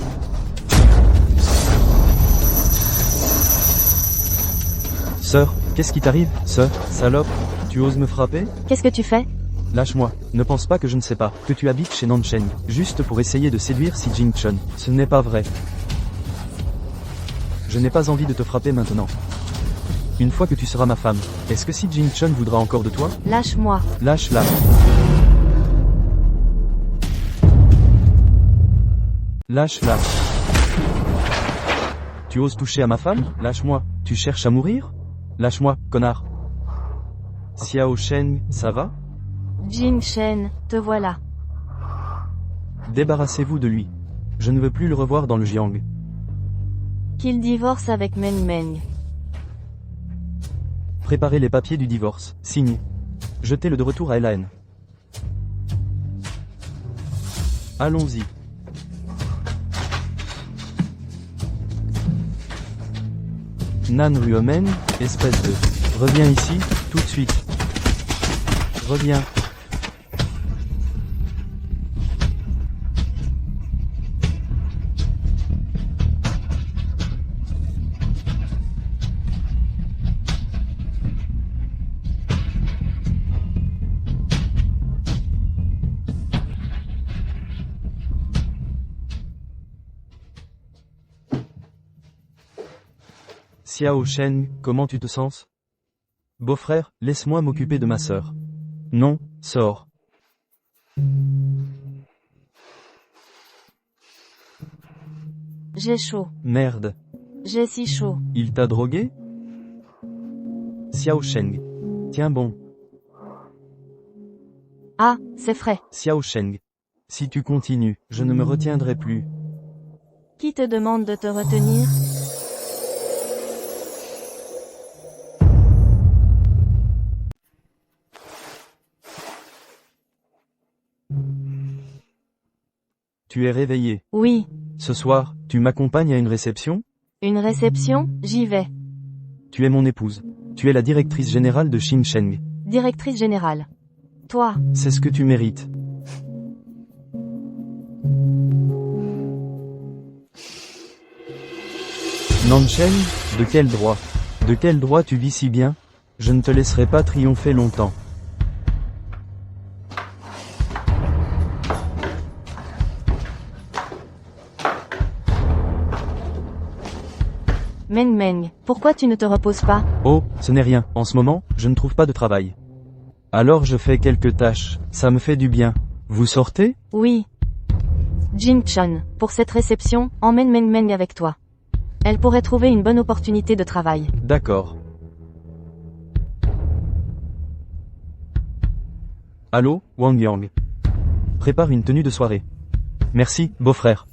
Sœur, qu'est-ce qui t'arrive, sœur, salope? Tu oses me frapper? Qu'est-ce que tu fais? Lâche-moi, ne pense pas que je ne sais pas, que tu habites chez Nansheng, juste pour essayer de séduire Si Jing Chun. Ce n'est pas vrai. Je n'ai pas envie de te frapper maintenant. Une fois que tu seras ma femme, est-ce que Si Jing Chun voudra encore de toi? Lâche-moi. Lâche-la. Lâche-la. Tu oses toucher à ma femme? Lâche-moi. Tu cherches à mourir? Lâche-moi, connard. Xiao Shen, ça va? Jing Shen, te voilà. Débarrassez-vous de lui. Je ne veux plus le revoir dans le Jiang. Qu'il divorce avec Meng Meng. Préparez les papiers du divorce. Signe. Jetez-le de retour à Elaine. Allons-y. Nan Ruomen, espèce de... Reviens ici, tout de suite. Reviens. Xiao Shen, comment tu te sens? Beau-frère, laisse-moi m'occuper de ma sœur. Non, sors. J'ai chaud. Merde. J'ai si chaud. Il t'a drogué? Xiao Sheng. Tiens bon. Ah, c'est frais. Xiao Sheng. Si tu continues, je ne me retiendrai plus. Qui te demande de te retenir? Tu es réveillé. Oui. Ce soir, tu m'accompagnes à une réception? Une réception? J'y vais. Tu es mon épouse. Tu es la directrice générale de Xinsheng. Directrice générale. Toi. C'est ce que tu mérites. Nansheng, de quel droit? De quel droit tu vis si bien? Je ne te laisserai pas triompher longtemps. Meng Meng, pourquoi tu ne te reposes pas? Oh, ce n'est rien, en ce moment, je ne trouve pas de travail. Alors je fais quelques tâches, ça me fait du bien. Vous sortez? Oui. Jing Chun, pour cette réception, emmène Meng Meng avec toi. Elle pourrait trouver une bonne opportunité de travail. D'accord. Allô, Wang Yang. Prépare une tenue de soirée. Merci, beau-frère.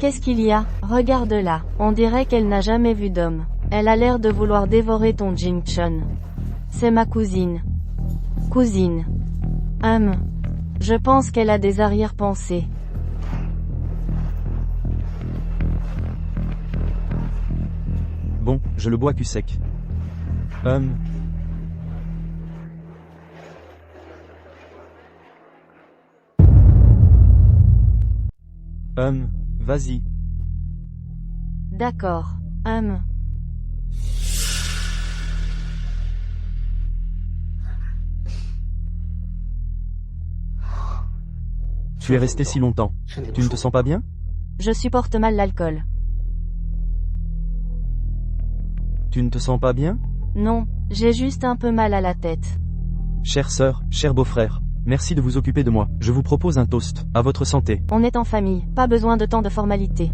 Qu'est-ce qu'il y a? Regarde-la. On dirait qu'elle n'a jamais vu d'homme. Elle a l'air de vouloir dévorer ton Jing Chun. C'est ma cousine. Cousine. Je pense qu'elle a des arrière-pensées. Bon, je le bois cul sec. Vas-y. D'accord. Tu es resté si longtemps. Tu ne te sens pas bien? Je supporte mal l'alcool. Tu ne te sens pas bien? Non, j'ai juste un peu mal à la tête. Chère sœur, cher beau-frère, merci de vous occuper de moi. Je vous propose un toast. À votre santé. On est en famille, pas besoin de tant de formalités.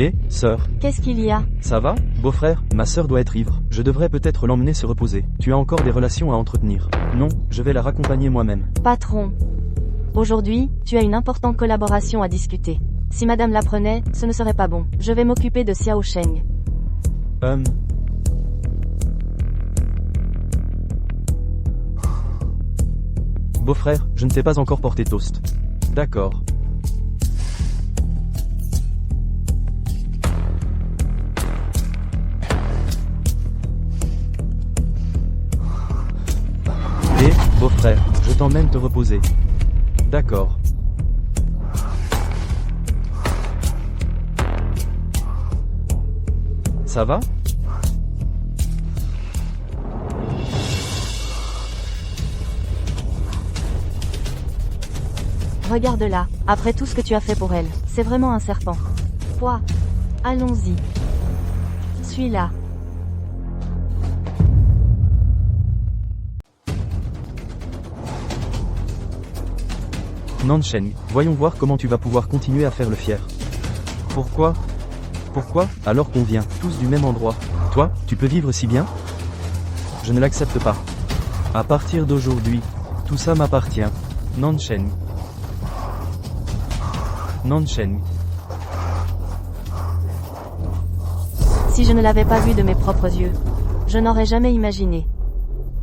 Eh, sœur. Qu'est-ce qu'il y a? Ça va? Beau-frère, ma sœur doit être ivre. Je devrais peut-être l'emmener se reposer. Tu as encore des relations à entretenir. Non, je vais la raccompagner moi-même. Patron. Aujourd'hui, tu as une importante collaboration à discuter. Si madame l'apprenait, ce ne serait pas bon. Je vais m'occuper de Xiao Sheng. Beau-frère, je ne t'ai pas encore porté toast. D'accord. Beau-frère, je t'emmène te reposer. D'accord. Ça va? Regarde-la, après tout ce que tu as fait pour elle, c'est vraiment un serpent. Quoi? Allons-y. Suis-la. Nansheng, voyons voir comment tu vas pouvoir continuer à faire le fier. Pourquoi? Pourquoi, alors qu'on vient tous du même endroit? Toi, tu peux vivre si bien? Je ne l'accepte pas. À partir d'aujourd'hui, tout ça m'appartient. Nansheng. Nansheng. Si je ne l'avais pas vu de mes propres yeux, je n'aurais jamais imaginé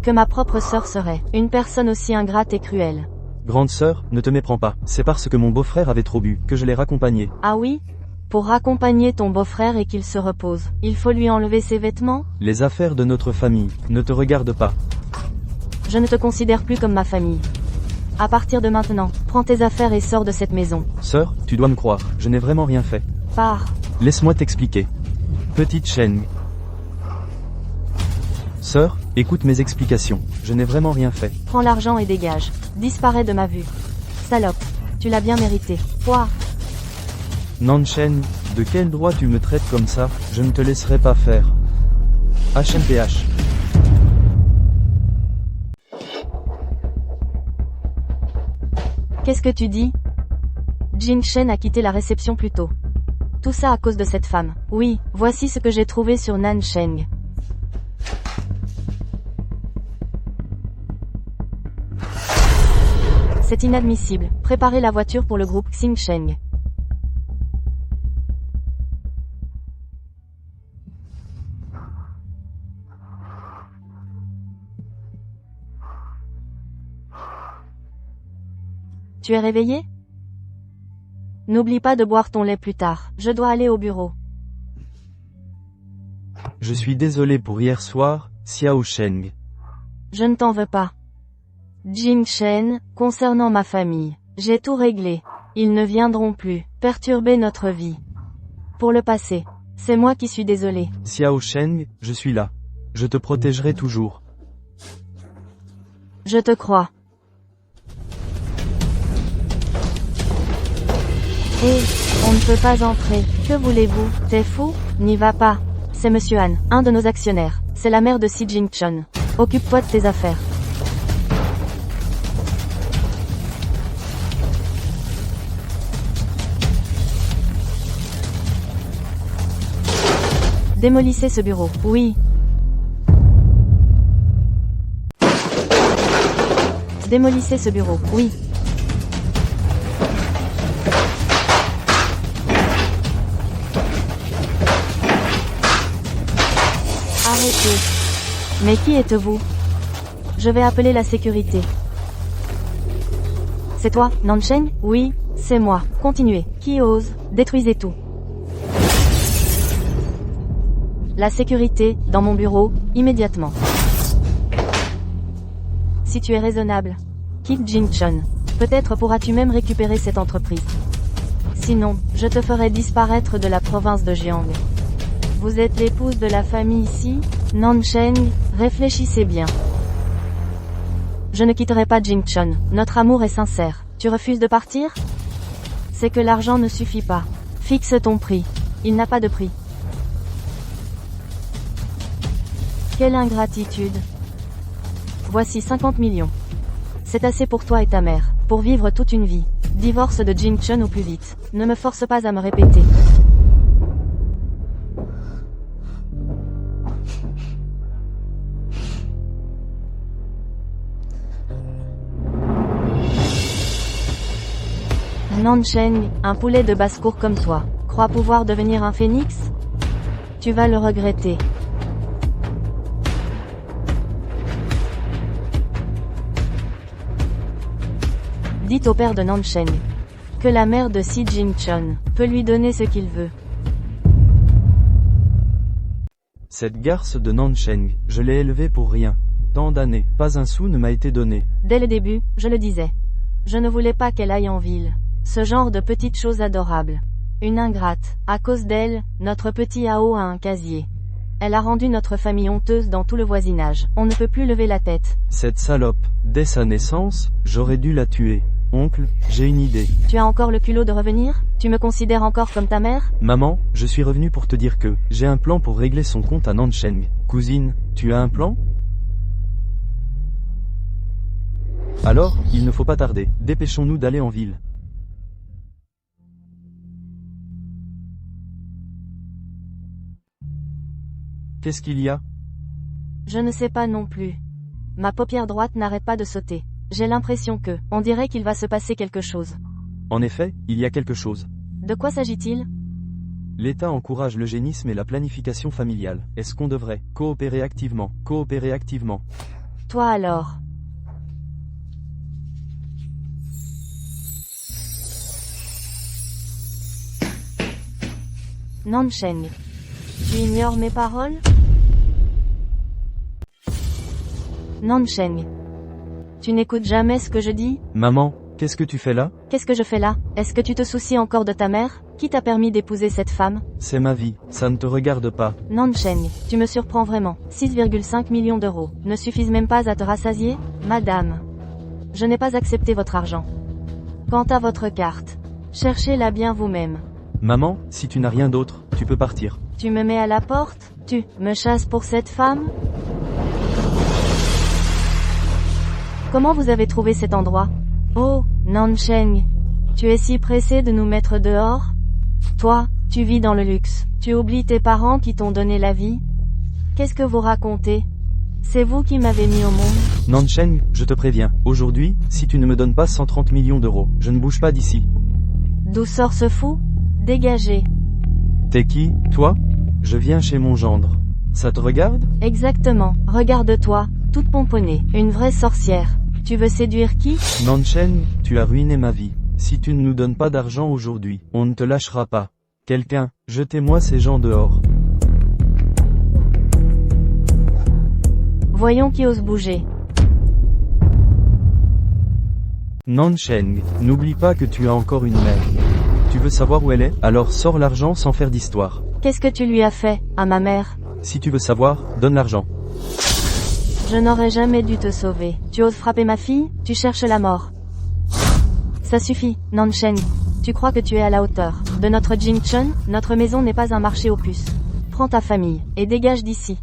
que ma propre sœur serait une personne aussi ingrate et cruelle. Grande sœur, ne te méprends pas. C'est parce que mon beau-frère avait trop bu que je l'ai raccompagné. Ah oui? Pour raccompagner ton beau-frère et qu'il se repose, il faut lui enlever ses vêtements? Les affaires de notre famille ne te regardent pas. Je ne te considère plus comme ma famille. À partir de maintenant, prends tes affaires et sors de cette maison. Sœur, tu dois me croire, je n'ai vraiment rien fait. Pars. Laisse-moi t'expliquer. Petite Sheng. Sœur, écoute mes explications, je n'ai vraiment rien fait. Prends l'argent et dégage. Disparais de ma vue. Salope. Tu l'as bien mérité. Quoi? Nansheng, de quel droit tu me traites comme ça? Je ne te laisserai pas faire. HMPH. Qu'est-ce que tu dis? Jing Shen a quitté la réception plus tôt. Tout ça à cause de cette femme. Oui, voici ce que j'ai trouvé sur Nansheng. C'est inadmissible. Préparez la voiture pour le groupe Xingsheng. Tu es réveillé? N'oublie pas de boire ton lait plus tard. Je dois aller au bureau. Je suis désolé pour hier soir, Xiao Sheng. Je ne t'en veux pas. Jing Shen, concernant ma famille, j'ai tout réglé. Ils ne viendront plus perturber notre vie. Pour le passé, c'est moi qui suis désolé. Xiao Sheng, je suis là. Je te protégerai toujours. Je te crois. Hé, on ne peut pas entrer. Que voulez-vous? T'es fou? N'y va pas. C'est Monsieur Han, un de nos actionnaires. C'est la mère de Si Jing-chun. Occupe-toi de tes affaires. Démolissez ce bureau. Oui. Démolissez ce bureau. Oui. Arrêtez. Mais qui êtes-vous? Je vais appeler la sécurité. C'est toi, Nansheng? Oui, c'est moi. Continuez. Qui ose? Détruisez tout. La sécurité, dans mon bureau, immédiatement. Si tu es raisonnable, quitte Jing-chun. Peut-être pourras-tu même récupérer cette entreprise. Sinon, je te ferai disparaître de la province de Jiang. Vous êtes l'épouse de la famille ici? Nansheng, réfléchissez bien. Je ne quitterai pas Jing-chun. Notre amour est sincère. Tu refuses de partir? C'est que l'argent ne suffit pas. Fixe ton prix. Il n'a pas de prix. Quelle ingratitude. Voici 50 millions. C'est assez pour toi et ta mère, pour vivre toute une vie. Divorce de Jing-chun au plus vite. Ne me force pas à me répéter. Nansheng, un poulet de basse-cour comme toi, crois pouvoir devenir un phénix? Tu vas le regretter. Dites au père de Nansheng que la mère de Si Jing-chun peut lui donner ce qu'il veut. Cette garce de Nansheng, je l'ai élevée pour rien. Tant d'années, pas un sou ne m'a été donné. Dès le début, je le disais. Je ne voulais pas qu'elle aille en ville. Ce genre de petite chose adorable. Une ingrate. À cause d'elle, notre petit Ao a un casier. Elle a rendu notre famille honteuse dans tout le voisinage. On ne peut plus lever la tête. Cette salope, dès sa naissance, j'aurais dû la tuer. Oncle, j'ai une idée. Tu as encore le culot de revenir? Tu me considères encore comme ta mère? Maman, je suis revenu pour te dire que j'ai un plan pour régler son compte à Nansheng. Cousine, tu as un plan? Alors, il ne faut pas tarder. Dépêchons-nous d'aller en ville. Qu'est-ce qu'il y a? Je ne sais pas non plus. Ma paupière droite n'arrête pas de sauter. J'ai l'impression que, on dirait qu'il va se passer quelque chose. En effet, il y a quelque chose. De quoi s'agit-il? L'État encourage l'eugénisme et la planification familiale. Est-ce qu'on devrait coopérer activement? Coopérer activement. Toi alors? Nansheng. Tu ignores mes paroles? Nansheng. Tu n'écoutes jamais ce que je dis? Maman, qu'est-ce que tu fais là? Qu'est-ce que je fais là? Est-ce que tu te soucies encore de ta mère? Qui t'a permis d'épouser cette femme? C'est ma vie, ça ne te regarde pas. Nansheng, tu me surprends vraiment. 6,5 millions d'euros ne suffisent même pas à te rassasier? Madame, je n'ai pas accepté votre argent. Quant à votre carte, cherchez-la bien vous-même. Maman, si tu n'as rien d'autre, tu peux partir. Tu me mets à la porte? Tu me chasses pour cette femme? Comment vous avez trouvé cet endroit? Oh, Nansheng, tu es si pressé de nous mettre dehors? Toi, tu vis dans le luxe. Tu oublies tes parents qui t'ont donné la vie? Qu'est-ce que vous racontez? C'est vous qui m'avez mis au monde? Nansheng, je te préviens, aujourd'hui, si tu ne me donnes pas 130 millions d'euros, je ne bouge pas d'ici. D'où sort ce fou? Dégagez. T'es qui, toi? Je viens chez mon gendre. Ça te regarde? Exactement, regarde-toi, toute pomponnée, une vraie sorcière. Tu veux séduire qui? Nansheng, tu as ruiné ma vie. Si tu ne nous donnes pas d'argent aujourd'hui, on ne te lâchera pas. Quelqu'un, jetez-moi ces gens dehors. Voyons qui ose bouger. Nansheng, n'oublie pas que tu as encore une mère. Tu veux savoir où elle est? Alors sors l'argent sans faire d'histoire. Qu'est-ce que tu lui as fait, à ma mère? Si tu veux savoir, donne l'argent. Je n'aurais jamais dû te sauver. Tu oses frapper ma fille? Tu cherches la mort. Ça suffit, Nansheng. Tu crois que tu es à la hauteur de notre Jingchun? Notre maison n'est pas un marché aux puces. Prends ta famille, et dégage d'ici.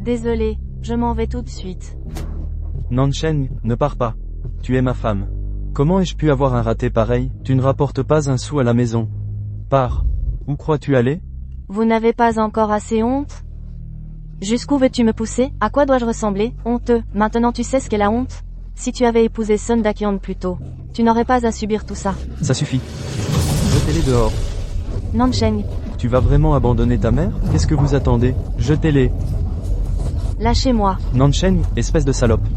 Désolé, je m'en vais tout de suite. Nansheng, ne pars pas. Tu es ma femme. Comment ai-je pu avoir un raté pareil? Tu ne rapportes pas un sou à la maison. Pars. Où crois-tu aller? Vous n'avez pas encore assez honte? Jusqu'où veux-tu me pousser? À quoi dois-je ressembler? Honteux. Maintenant tu sais ce qu'est la honte? Si tu avais épousé Sun Dakyeon plus tôt, tu n'aurais pas à subir tout ça. Ça suffit. Jetez-les dehors. Nansheng, Tu vas vraiment abandonner ta mère? Qu'est-ce que vous attendez? Jetez-les. lâchez-moi. Nansheng, espèce de salope.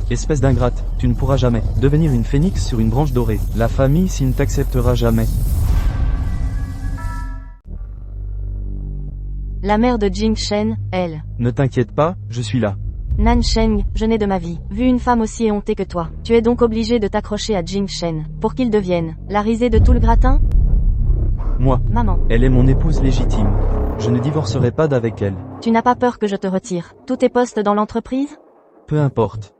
Espèce d'ingrate, tu ne pourras jamais devenir une phénix sur une branche dorée. La famille ici ne t'acceptera jamais. La mère de Jingchen, elle. Ne t'inquiète pas, je suis là. Nansheng, je n'ai de ma vie vu une femme aussi éhontée que toi. Tu es donc obligé de t'accrocher à Jingchen pour qu'il devienne la risée de tout le gratin? Moi, Maman, elle est mon épouse légitime. Je ne divorcerai pas d'avec elle. tu n'as pas peur que je te retire tous tes postes dans l'entreprise? Peu importe.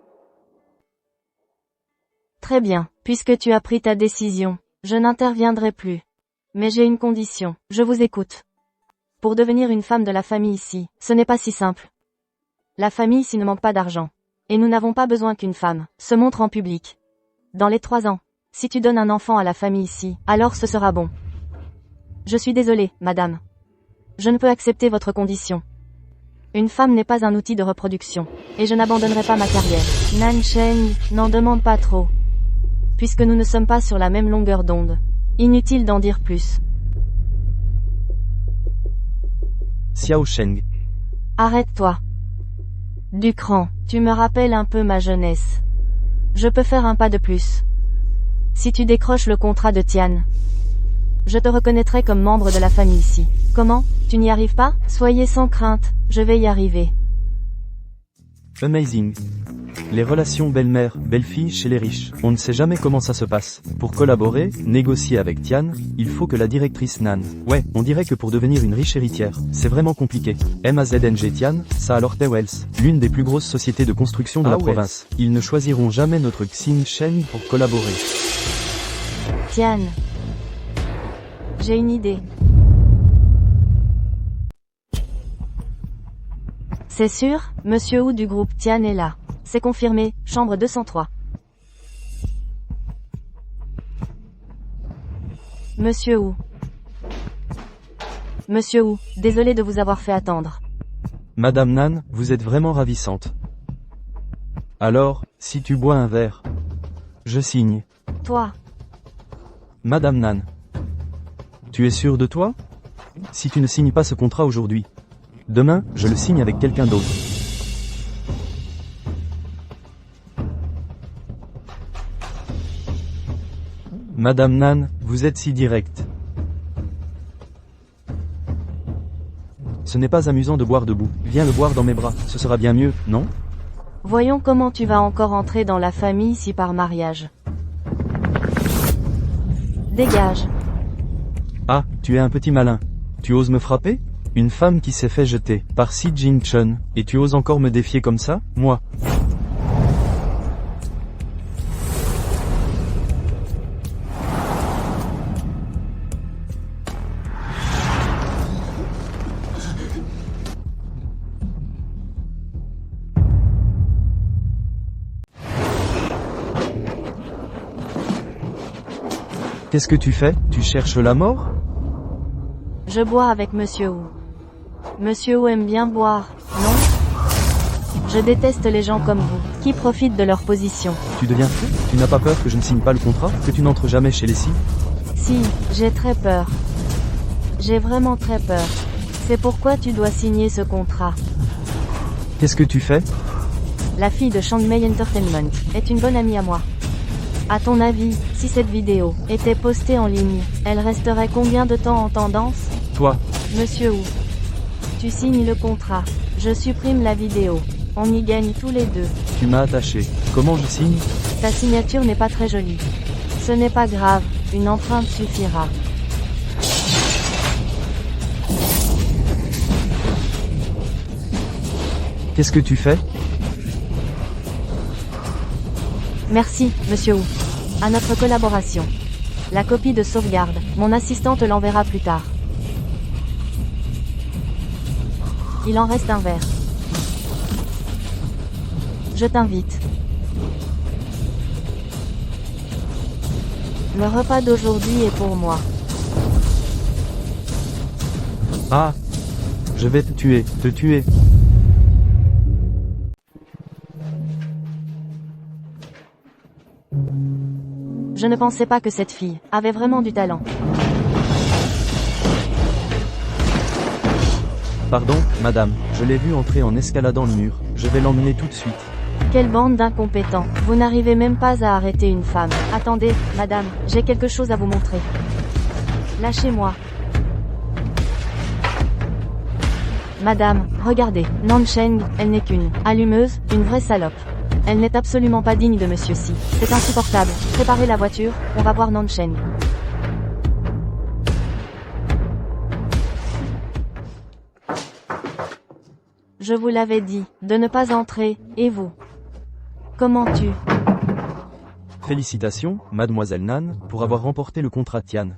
Très bien, puisque tu as pris ta décision, je n'interviendrai plus. Mais j'ai une condition, je vous écoute. Pour devenir une femme de la famille ici, ce n'est pas si simple. La famille ici ne manque pas d'argent. Et nous n'avons pas besoin qu'une femme se montre en public. Dans les 3 ans, si tu donnes un enfant à la famille ici, alors ce sera bon. Je suis désolée, madame. Je ne peux accepter votre condition. Une femme n'est pas un outil de reproduction. Et je n'abandonnerai pas ma carrière. Nansheng, n'en demande pas trop. Puisque nous ne sommes pas sur la même longueur d'onde. Inutile d'en dire plus. Xiaosheng. Arrête-toi. Ducran, tu me rappelles un peu ma jeunesse. Je peux faire un pas de plus. Si tu décroches le contrat de Tian, je te reconnaîtrai comme membre de la famille ici. Comment? Tu n'y arrives pas? Soyez sans crainte, je vais y arriver. Amazing. Les relations belle-mère, belle-fille chez les riches. On ne sait jamais comment ça se passe. Pour collaborer, négocier avec Tian, il faut que la directrice Nan. Ouais, on dirait que pour devenir une riche héritière, c'est vraiment compliqué. MAZNG Tian, ça alors Wells, l'une des plus grosses sociétés de construction de la province. Ils ne choisiront jamais notre Xin Shen pour collaborer. Tian. J'ai une idée. C'est sûr, Monsieur Wu du groupe Tian est là. C'est confirmé, chambre 203. Monsieur Wu. Monsieur Wu, désolé de vous avoir fait attendre. Madame Nan, vous êtes vraiment ravissante. Alors, si tu bois un verre, je signe. Toi. Madame Nan. Tu es sûre de toi? Si tu ne signes pas ce contrat aujourd'hui, demain, je le signe avec quelqu'un d'autre. Madame Nan, vous êtes si directe. Ce n'est pas amusant de boire debout. Viens le boire dans mes bras, ce sera bien mieux, non? Voyons comment tu vas encore entrer dans la famille si par mariage. Dégage. Ah, tu es un petit malin. Tu oses me frapper? Une femme qui s'est fait jeter par Si Jin-chun, et tu oses encore me défier comme ça, moi? Qu'est-ce que tu fais? Tu cherches la mort? Je bois avec Monsieur Wu. Monsieur Wu aime bien boire, non? Je déteste les gens comme vous, qui profitent de leur position. Tu deviens fou? Tu n'as pas peur que je ne signe pas le contrat? Que tu n'entres jamais chez les Si? Si, j'ai très peur. J'ai vraiment très peur. C'est pourquoi tu dois signer ce contrat. Qu'est-ce que tu fais? La fille de Changmei Entertainment est une bonne amie à moi. À ton avis, si cette vidéo était postée en ligne, elle resterait combien de temps en tendance? Toi. Monsieur Wu. Tu signes le contrat. Je supprime la vidéo. On y gagne tous les deux. Tu m'as attaché. Comment je signe? Ta signature n'est pas très jolie. Ce n'est pas grave, une empreinte suffira. Qu'est-ce que tu fais? Merci, Monsieur Wu. À notre collaboration. La copie de sauvegarde, mon assistante l'enverra plus tard. Il en reste un verre. Je t'invite. Le repas d'aujourd'hui est pour moi. Ah! Je vais te tuer, te tuer. Je ne pensais pas que cette fille avait vraiment du talent. Pardon, madame, je l'ai vue entrer en escaladant le mur. Je vais l'emmener tout de suite. Quelle bande d'incompétents. Vous n'arrivez même pas à arrêter une femme. Attendez, madame, j'ai quelque chose à vous montrer. Lâchez-moi. Madame, regardez, Nansheng, elle n'est qu'une allumeuse, une vraie salope. Elle n'est absolument pas digne de Monsieur Si. C'est insupportable. Préparez la voiture, on va voir Nansheng. Je vous l'avais dit, de ne pas entrer, et vous? Comment tu? Félicitations, mademoiselle Nan, pour avoir remporté le contrat Tian.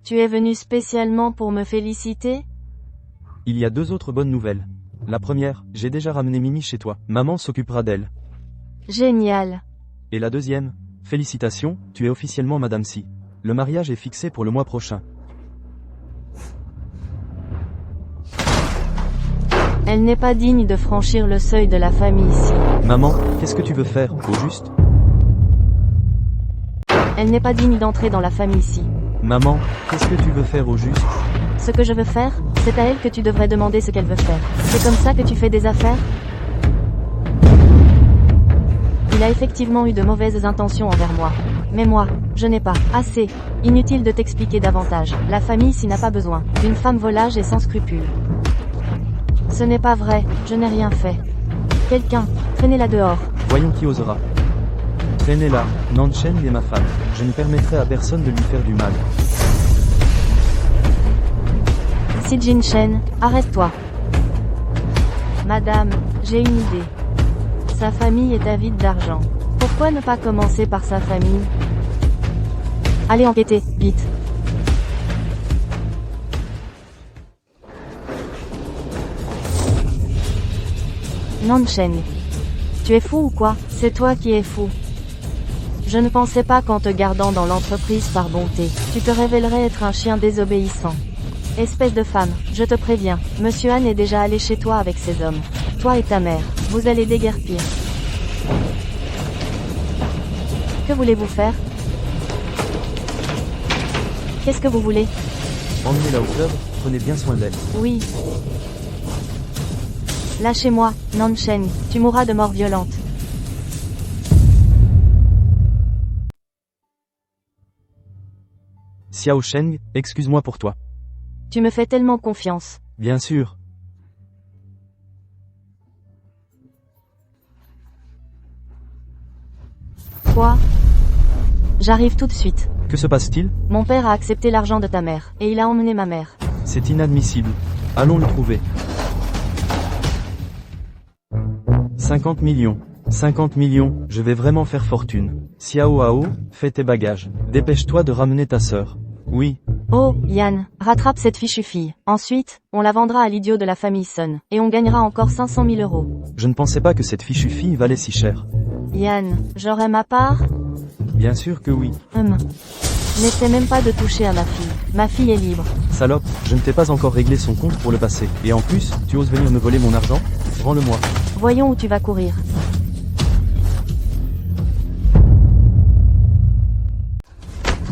Tu es venu spécialement pour me féliciter? Il y a deux autres bonnes nouvelles. La première, j'ai déjà ramené Mimi chez toi. Maman s'occupera d'elle. Génial. Et la deuxième, félicitations, tu es officiellement Madame Si. Le mariage est fixé pour le mois prochain. Elle n'est pas digne de franchir le seuil de la famille Si. Maman, qu'est-ce que tu veux faire, au juste? Elle n'est pas digne d'entrer dans la famille Si. Maman, qu'est-ce que tu veux faire au juste? Ce que je veux faire, c'est à elle que tu devrais demander ce qu'elle veut faire. C'est comme ça que tu fais des affaires? Il a effectivement eu de mauvaises intentions envers moi. Mais moi, je n'ai pas assez. Inutile de t'expliquer davantage. La famille Si n'a pas besoin d'une femme volage et sans scrupules. Ce n'est pas vrai, je n'ai rien fait. Quelqu'un, traînez-la dehors. Voyons qui osera. Traînez-la, Nansheng est ma femme. Je ne permettrai à personne de lui faire du mal. Si Jin-chen, arrête-toi. Madame, j'ai une idée. Sa famille est avide d'argent. Pourquoi ne pas commencer par sa famille? Allez enquêter, vite. Nansheng. Tu es fou ou quoi? C'est toi qui es fou. Je ne pensais pas qu'en te gardant dans l'entreprise par bonté, tu te révélerais être un chien désobéissant. Espèce de femme, je te préviens, Monsieur Han est déjà allé chez toi avec ses hommes. Toi et ta mère, vous allez déguerpir. Que voulez-vous faire? Qu'est-ce que vous voulez? Emmenez-la au club, prenez bien soin d'elle. Oui. Lâchez-moi, Nansheng, tu mourras de mort violente. Xiao Sheng, excuse-moi pour toi. Tu me fais tellement confiance. Bien sûr. Quoi? J'arrive tout de suite. Que se passe-t-il? Mon père a accepté l'argent de ta mère, et il a emmené ma mère. C'est inadmissible. Allons le trouver. 50 millions. 50 millions, je vais vraiment faire fortune. Xiao Hao, fais tes bagages. Dépêche-toi de ramener ta sœur. Oui, Oh, Yann, rattrape cette fichue fille. Ensuite, on la vendra à l'idiot de la famille Sun, et on gagnera encore 500 000 euros. je ne pensais pas que cette fichue fille valait si cher. Yann, j'aurai ma part? Bien sûr que oui. N'essaie même pas de toucher à ma fille. Ma fille est libre. Salope, je ne t'ai pas encore réglé son compte pour le passé. Et en plus, tu oses venir me voler mon argent? Rends-le-moi. Voyons où tu vas courir.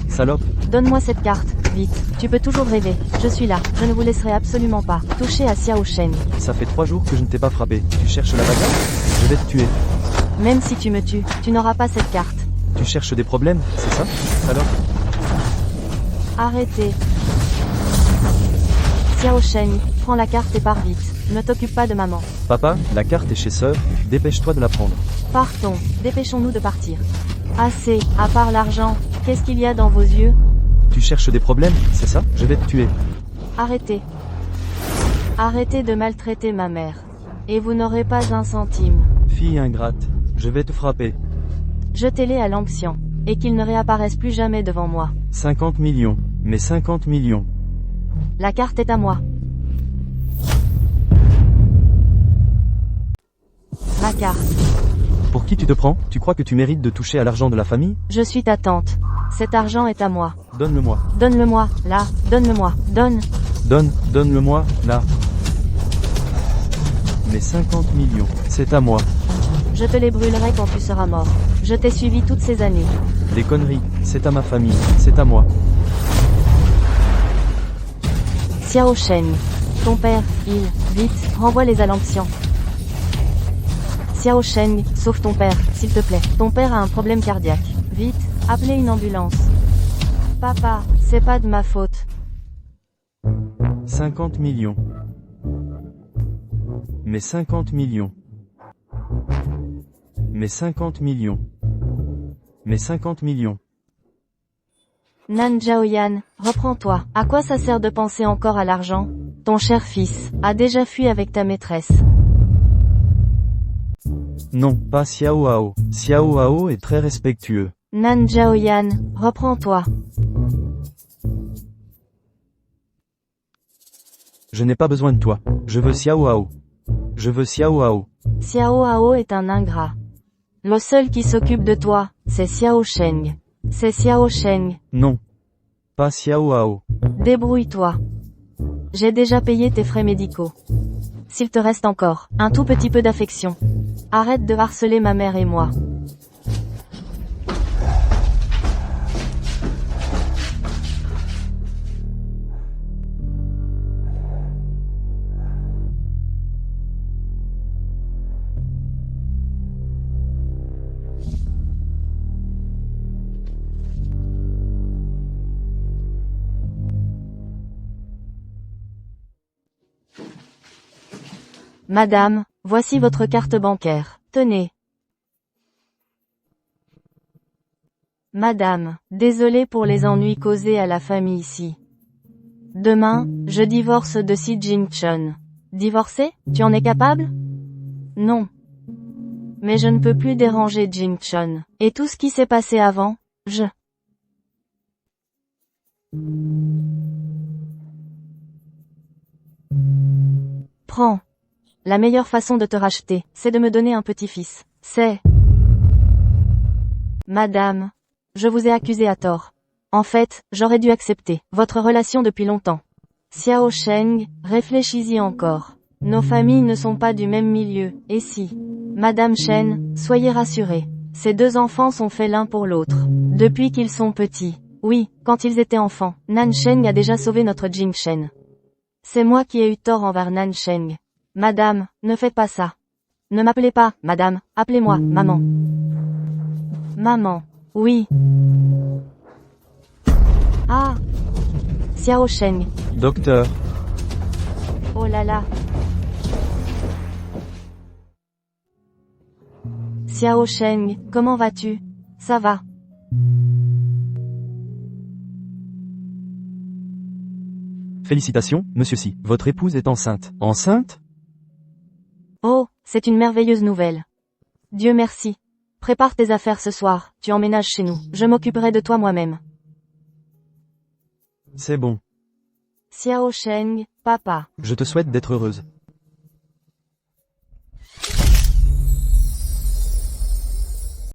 Salope, Donne-moi cette carte, vite. Tu peux toujours rêver. Je suis là. Je ne vous laisserai absolument pas toucher à Xiao Shen. ça fait 3 jours que je ne t'ai pas frappé. Tu cherches la bagarre? Je vais te tuer. Même si tu me tues, tu n'auras pas cette carte. Tu cherches des problèmes, c'est ça? Salope, Arrêtez. Xiao Shen, prends la carte et pars vite. Ne t'occupe pas de maman. papa, la carte est chez sœur, dépêche-toi de la prendre. Partons. Dépêchons-nous de partir. Assez. À part l'argent, qu'est-ce qu'il y a dans vos yeux? Tu cherches des problèmes, c'est ça? Je vais te tuer. Arrêtez. Arrêtez de maltraiter ma mère. Et vous n'aurez pas un centime. Fille ingrate, je vais te frapper. Jetez-les à l'onction. Et qu'ils ne réapparaissent plus jamais devant moi. 50 millions. Mais 50 millions. La carte est à moi. Ma carte. Pour qui tu te prends? Tu crois que tu mérites de toucher à l'argent de la famille? Je suis ta tante. Cet argent est à moi. Donne-le-moi. Donne-le-moi, là. Donne-le-moi. Donne. Donne-le-moi, là. Mais 50 millions, c'est à moi. Je te les brûlerai quand tu seras mort. Je t'ai suivi toutes ces années. Des conneries, c'est à ma famille, c'est à moi. Xiao Shen. Ton père, vite, renvoie-les à l'onction. Xiao Shen, sauve ton père, s'il te plaît. Ton père a un problème cardiaque. Vite, appelez une ambulance. Papa, c'est pas de ma faute. 50 millions. Mais 50 millions. Mais 50 millions. Mais 50 millions. Nan Zhaoyan, reprends-toi. À quoi ça sert de penser encore à l'argent? Ton cher fils a déjà fui avec ta maîtresse. Non, pas Xiao Hao. Xiao Hao est très respectueux. Nan Zhaoyan, reprends-toi. Je n'ai pas besoin de toi. Je veux Xiao Hao. Je veux Xiao Hao. Xiao Hao est un ingrat. Le seul qui s'occupe de toi, c'est Xiao Sheng. C'est Xiao Sheng. Non. Pas Xiao Hao. Débrouille-toi. J'ai déjà payé tes frais médicaux. S'il te reste encore un tout petit peu d'affection, arrête de harceler ma mère et moi. Madame, voici votre carte bancaire. Tenez. Madame, désolé pour les ennuis causés à la famille ici. Demain, je divorce de Si Jing-chun. Divorcer? Tu en es capable? Non. Mais je ne peux plus déranger Jing-chun. Et tout ce qui s'est passé avant, Prends. La meilleure façon de te racheter, c'est de me donner un petit-fils. Madame, je vous ai accusé à tort. En fait, j'aurais dû accepter votre relation depuis longtemps. Xiao Sheng, réfléchis-y encore. Nos familles ne sont pas du même milieu, et si. Madame Shen, soyez rassurée. Ces deux enfants sont faits l'un pour l'autre. Depuis qu'ils sont petits. Oui, quand ils étaient enfants, Nan Sheng a déjà sauvé notre Jing Shen. C'est moi qui ai eu tort envers Nan Sheng. Madame, ne faites pas ça. Ne m'appelez pas, madame, appelez-moi, maman. Maman. Oui. Ah. Xiao Sheng. Docteur, Oh là là. Xiao Sheng, comment vas-tu? Ça va. Félicitations, monsieur Si. Votre épouse est enceinte. Enceinte? Oh, c'est une merveilleuse nouvelle. Dieu merci. Prépare tes affaires ce soir, tu emménages chez nous. Je m'occuperai de toi moi-même. C'est bon. Xiao Sheng, papa. Je te souhaite d'être heureuse.